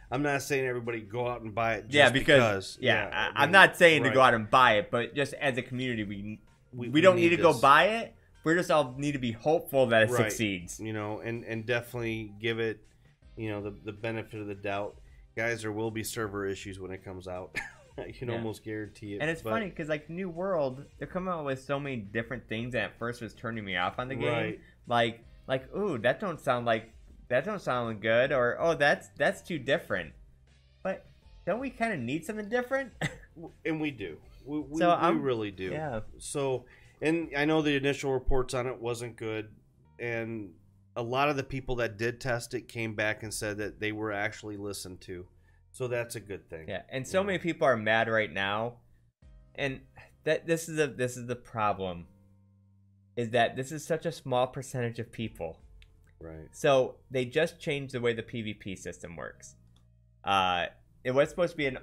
I'm not saying everybody go out and buy it just because. I'm not saying to go out and buy it, but just as a community, we don't need to go buy it. We just all need to be hopeful that it succeeds. You know, and definitely give it, you know, the benefit of the doubt. Guys, there will be server issues when it comes out. I can almost guarantee it. And it's funny because like New World, they're coming out with so many different things that at first was turning me off on the game. Right. Like ooh, that don't sound good, or oh, that's too different. But don't we kind of need something different? And we do. We really do. Yeah. So, and I know the initial reports on it wasn't good, and a lot of the people that did test it came back and said that they were actually listened to. So that's a good thing. Yeah, and so many people are mad right now, and this is the problem, is that this is such a small percentage of people. Right. So they just changed the way the PvP system works. It was supposed to be an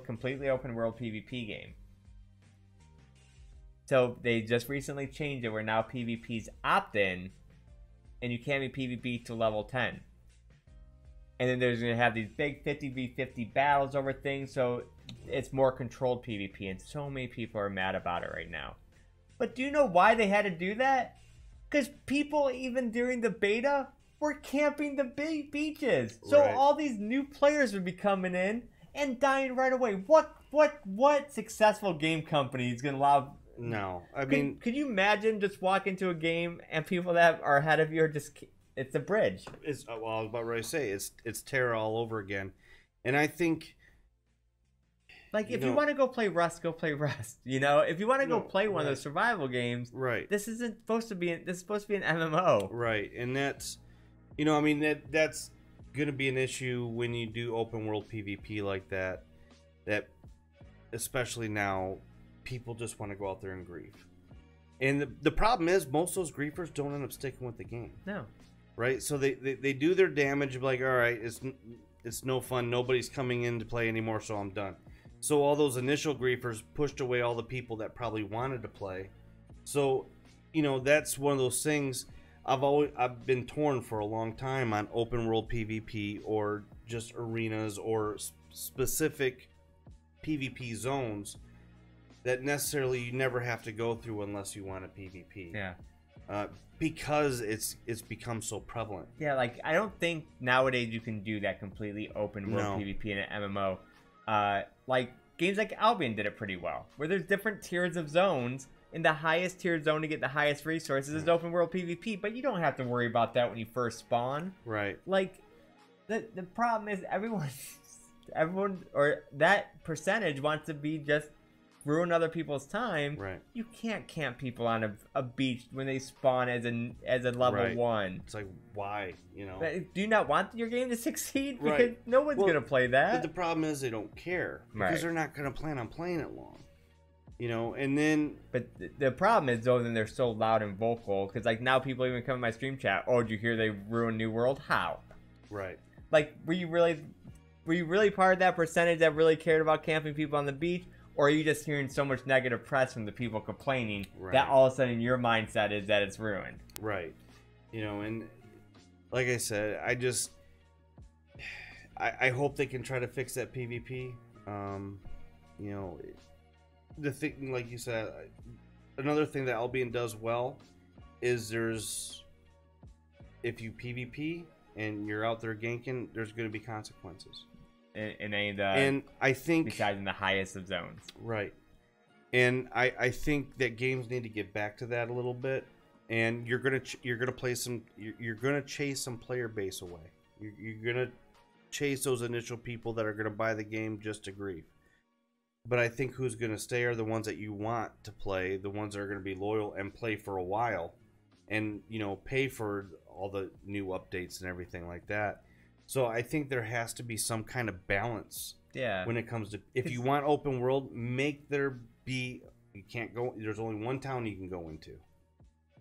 completely open world PvP game. So they just recently changed it where now PvP's opt-in, and you can't be PvP to level 10. And then there's going to have these big 50v50 battles over things, so it's more controlled PvP, and so many people are mad about it right now. But do you know why they had to do that? Because people, even during the beta, were camping the beaches. So all these new players would be coming in and dying right away. What successful game company is going to allow... No, could you imagine just walking into a game and people that are ahead of you are just... It's a bridge. I was about ready to say it's Tera all over again, and I think, like, if you want to go play Rust, go play Rust. You know, if you want to go play one of those survival games, right? This isn't supposed to be. This is supposed to be an MMO, right? And that's, that's gonna be an issue when you do open world PvP like that. That, especially now, people just want to go out there and grief. And the problem is, most of those griefers don't end up sticking with the game. No. Right, so they do their damage, like, all right, it's no fun, nobody's coming in to play anymore, so I'm done. So all those initial griefers pushed away all the people that probably wanted to play. So, that's one of those things. I've been torn for a long time on open world PvP or just arenas or specific PvP zones that necessarily you never have to go through unless you want a PvP. Yeah. Because it's become so prevalent. Yeah, like, I don't think nowadays you can do that completely open world PvP in an MMO. Like, games like Albion did it pretty well, where there's different tiers of zones, and the highest tiered zone to get the highest resources is open world PvP, but you don't have to worry about that when you first spawn. Right. Like, the problem is everyone, or that percentage wants to be just ruin other people's time. Right. You can't camp people on a beach when they spawn as a level 1. It's like, why? Do you not want your game to succeed? Right. Because no one's gonna play that. But the problem is they don't care because they're not gonna plan on playing it long. And then. But the problem is though, then they're so loud and vocal because like now people even come in my stream chat. Oh, did you hear they ruined New World? How? Right. Like, were you really part of that percentage that really cared about camping people on the beach? Or are you just hearing so much negative press from the people complaining that all of a sudden your mindset is that it's ruined? Right. And like I said, I hope they can try to fix that PvP. The thing, like you said, another thing that Albion does well is if you PvP and you're out there ganking, there's going to be consequences. In any of the, and I think besides in the highest of zones, right? And I think that games need to get back to that a little bit. And you're gonna chase some player base away. You're gonna chase those initial people that are gonna buy the game just to grief. But I think who's gonna stay are the ones that you want to play, the ones that are gonna be loyal and play for a while, and pay for all the new updates and everything like that. So I think there has to be some kind of balance. Yeah. When it comes to, if you want open world, you can't go. There's only one town you can go into,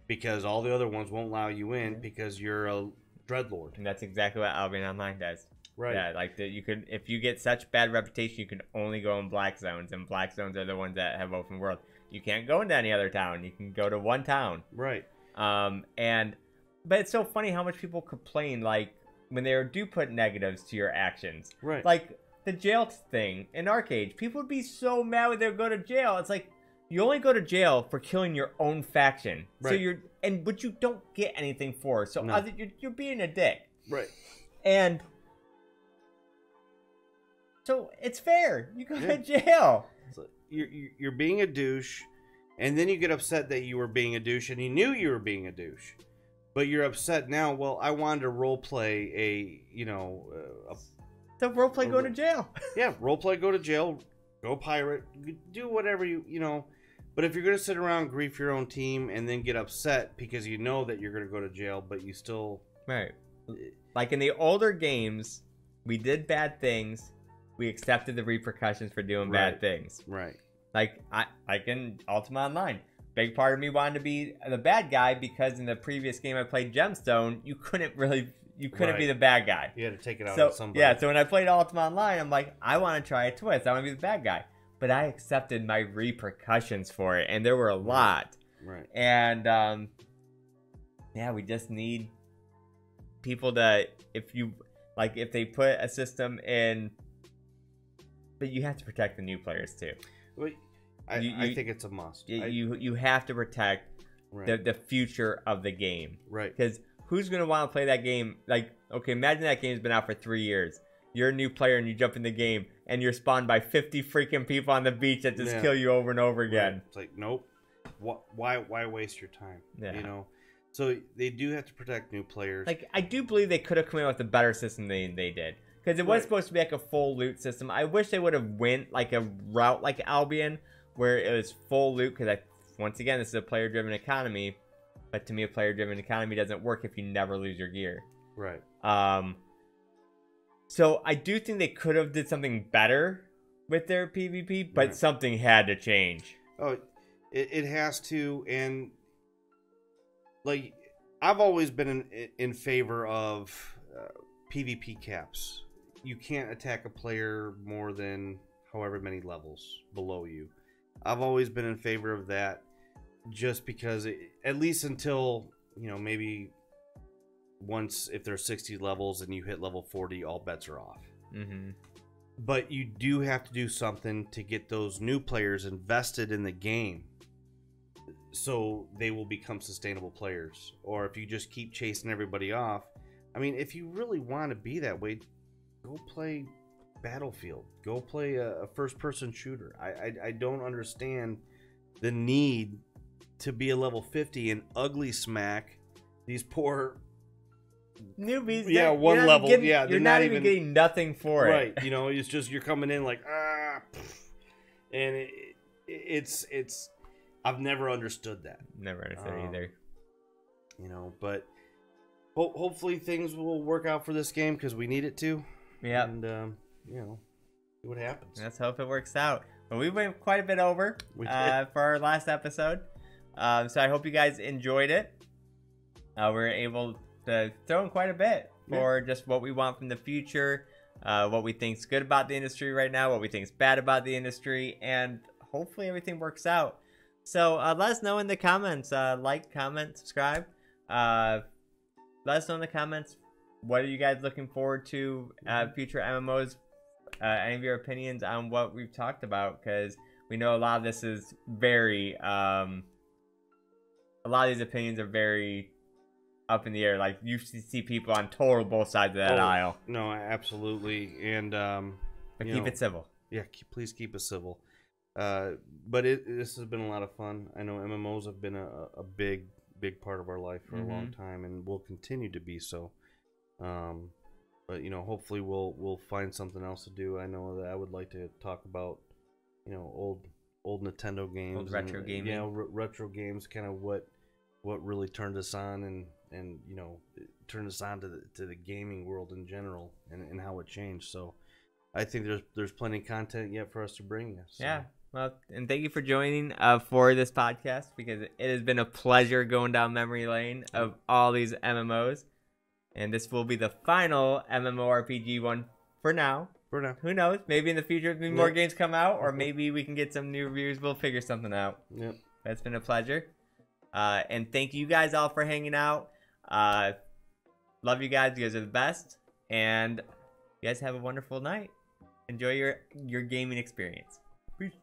because all the other ones won't allow you in because you're a dreadlord. And that's exactly what Albion Online does. Right. Yeah, like if you get such bad reputation, you can only go in black zones, and black zones are the ones that have open world. You can't go into any other town. You can go to one town. Right. But it's so funny how much people complain, like, when they do put negatives to your actions. Right. Like the jail thing in Archeage. People would be so mad when they would go to jail. It's like, you only go to jail for killing your own faction. Right. So but you don't get anything for it. So you're being a dick. Right. And So it's fair. You go to jail. So you're being a douche, and then you get upset that you were being a douche, and you knew you were being a douche, but you're upset now. Well, I wanted to role play So role play, go to jail. Yeah, role play, go to jail, go pirate, do whatever you know. But if you're gonna sit around, grief your own team, and then get upset because you know that you're gonna go to jail, but you still right, like in the older games, we did bad things. We accepted the repercussions for doing bad things. Right. Like in Ultima Online, big part of me wanted to be the bad guy because in the previous game I played Gemstone, you couldn't be the bad guy. You had to take it out on somebody. Yeah, so when I played Ultima Online, I'm like, I want to try a twist. I want to be the bad guy. But I accepted my repercussions for it, and there were a lot. Right. And we just need people to, if they put a system in, but you have to protect the new players too. Well, I think it's a must. You have to protect the future of the game. Right. Because who's going to want to play that game? Like, okay, imagine that game's been out for 3 years. You're a new player and you jump in the game and you're spawned by 50 freaking people on the beach that just kill you over and over again. Right. It's like, nope. Why waste your time? Yeah. You know? So they do have to protect new players. Like, I do believe they could have come in with a better system than they did. Because it was supposed to be like a full loot system. I wish they would have went like a route like Albion where it was full loot. Because once again, this is a player-driven economy. But to me, a player-driven economy doesn't work if you never lose your gear. Right. So I do think they could have did something better with their PvP, but something had to change. Oh, it has to, and like I've always been in favor of PvP caps. You can't attack a player more than however many levels below you. I've always been in favor of that, just because at least until maybe. Once, if there's 60 levels and you hit level 40, all bets are off. Mm-hmm. But you do have to do something to get those new players invested in the game so they will become sustainable players. Or if you just keep chasing everybody off, I mean, if you really want to be that way, go play Battlefield. Go play a first-person shooter. I don't understand the need to be a level 50 and ugly smack these poor... newbies. Yeah, one level. You're not even getting nothing for it. Right. It's just you're coming in like and it's I've never understood that. Never understood either. But hopefully things will work out for this game because we need it to. Yeah. And see what happens. Let's hope it works out. But we went quite a bit over for our last episode. So I hope you guys enjoyed it. We're able to throw in quite a bit for just what we want from the future, what we think's good about the industry right now, what we think's bad about the industry, and hopefully everything works out. So let us know in the comments. Like, comment, subscribe. Let us know in the comments, what are you guys looking forward to future MMOs? Any of your opinions on what we've talked about, because we know a lot of this is very a lot of these opinions are very up in the air. Like, you see people on total both sides of that aisle. No, absolutely. And but keep it civil. Yeah, please keep it civil. But this has been a lot of fun. I know MMOs have been a big part of our life for a long time, and will continue to be so. But hopefully we'll find something else to do. I know that I would like to talk about old Nintendo games, old retro gaming. Yeah, retro games, kind of what really turned us on and turned us on to the gaming world in general, and how it changed. So I think there's plenty of content yet for us to bring you. So. Yeah. Well, and thank you for joining for this podcast, because it has been a pleasure going down memory lane of all these MMOs. And this will be the final MMORPG one for now. Who knows? Maybe in the future more games come out, or maybe we can get some new reviews. We'll figure something out. Yep. That's been a pleasure. And thank you guys all for hanging out. Love you guys. You guys are the best. And you guys have a wonderful night. Enjoy your gaming experience. Peace.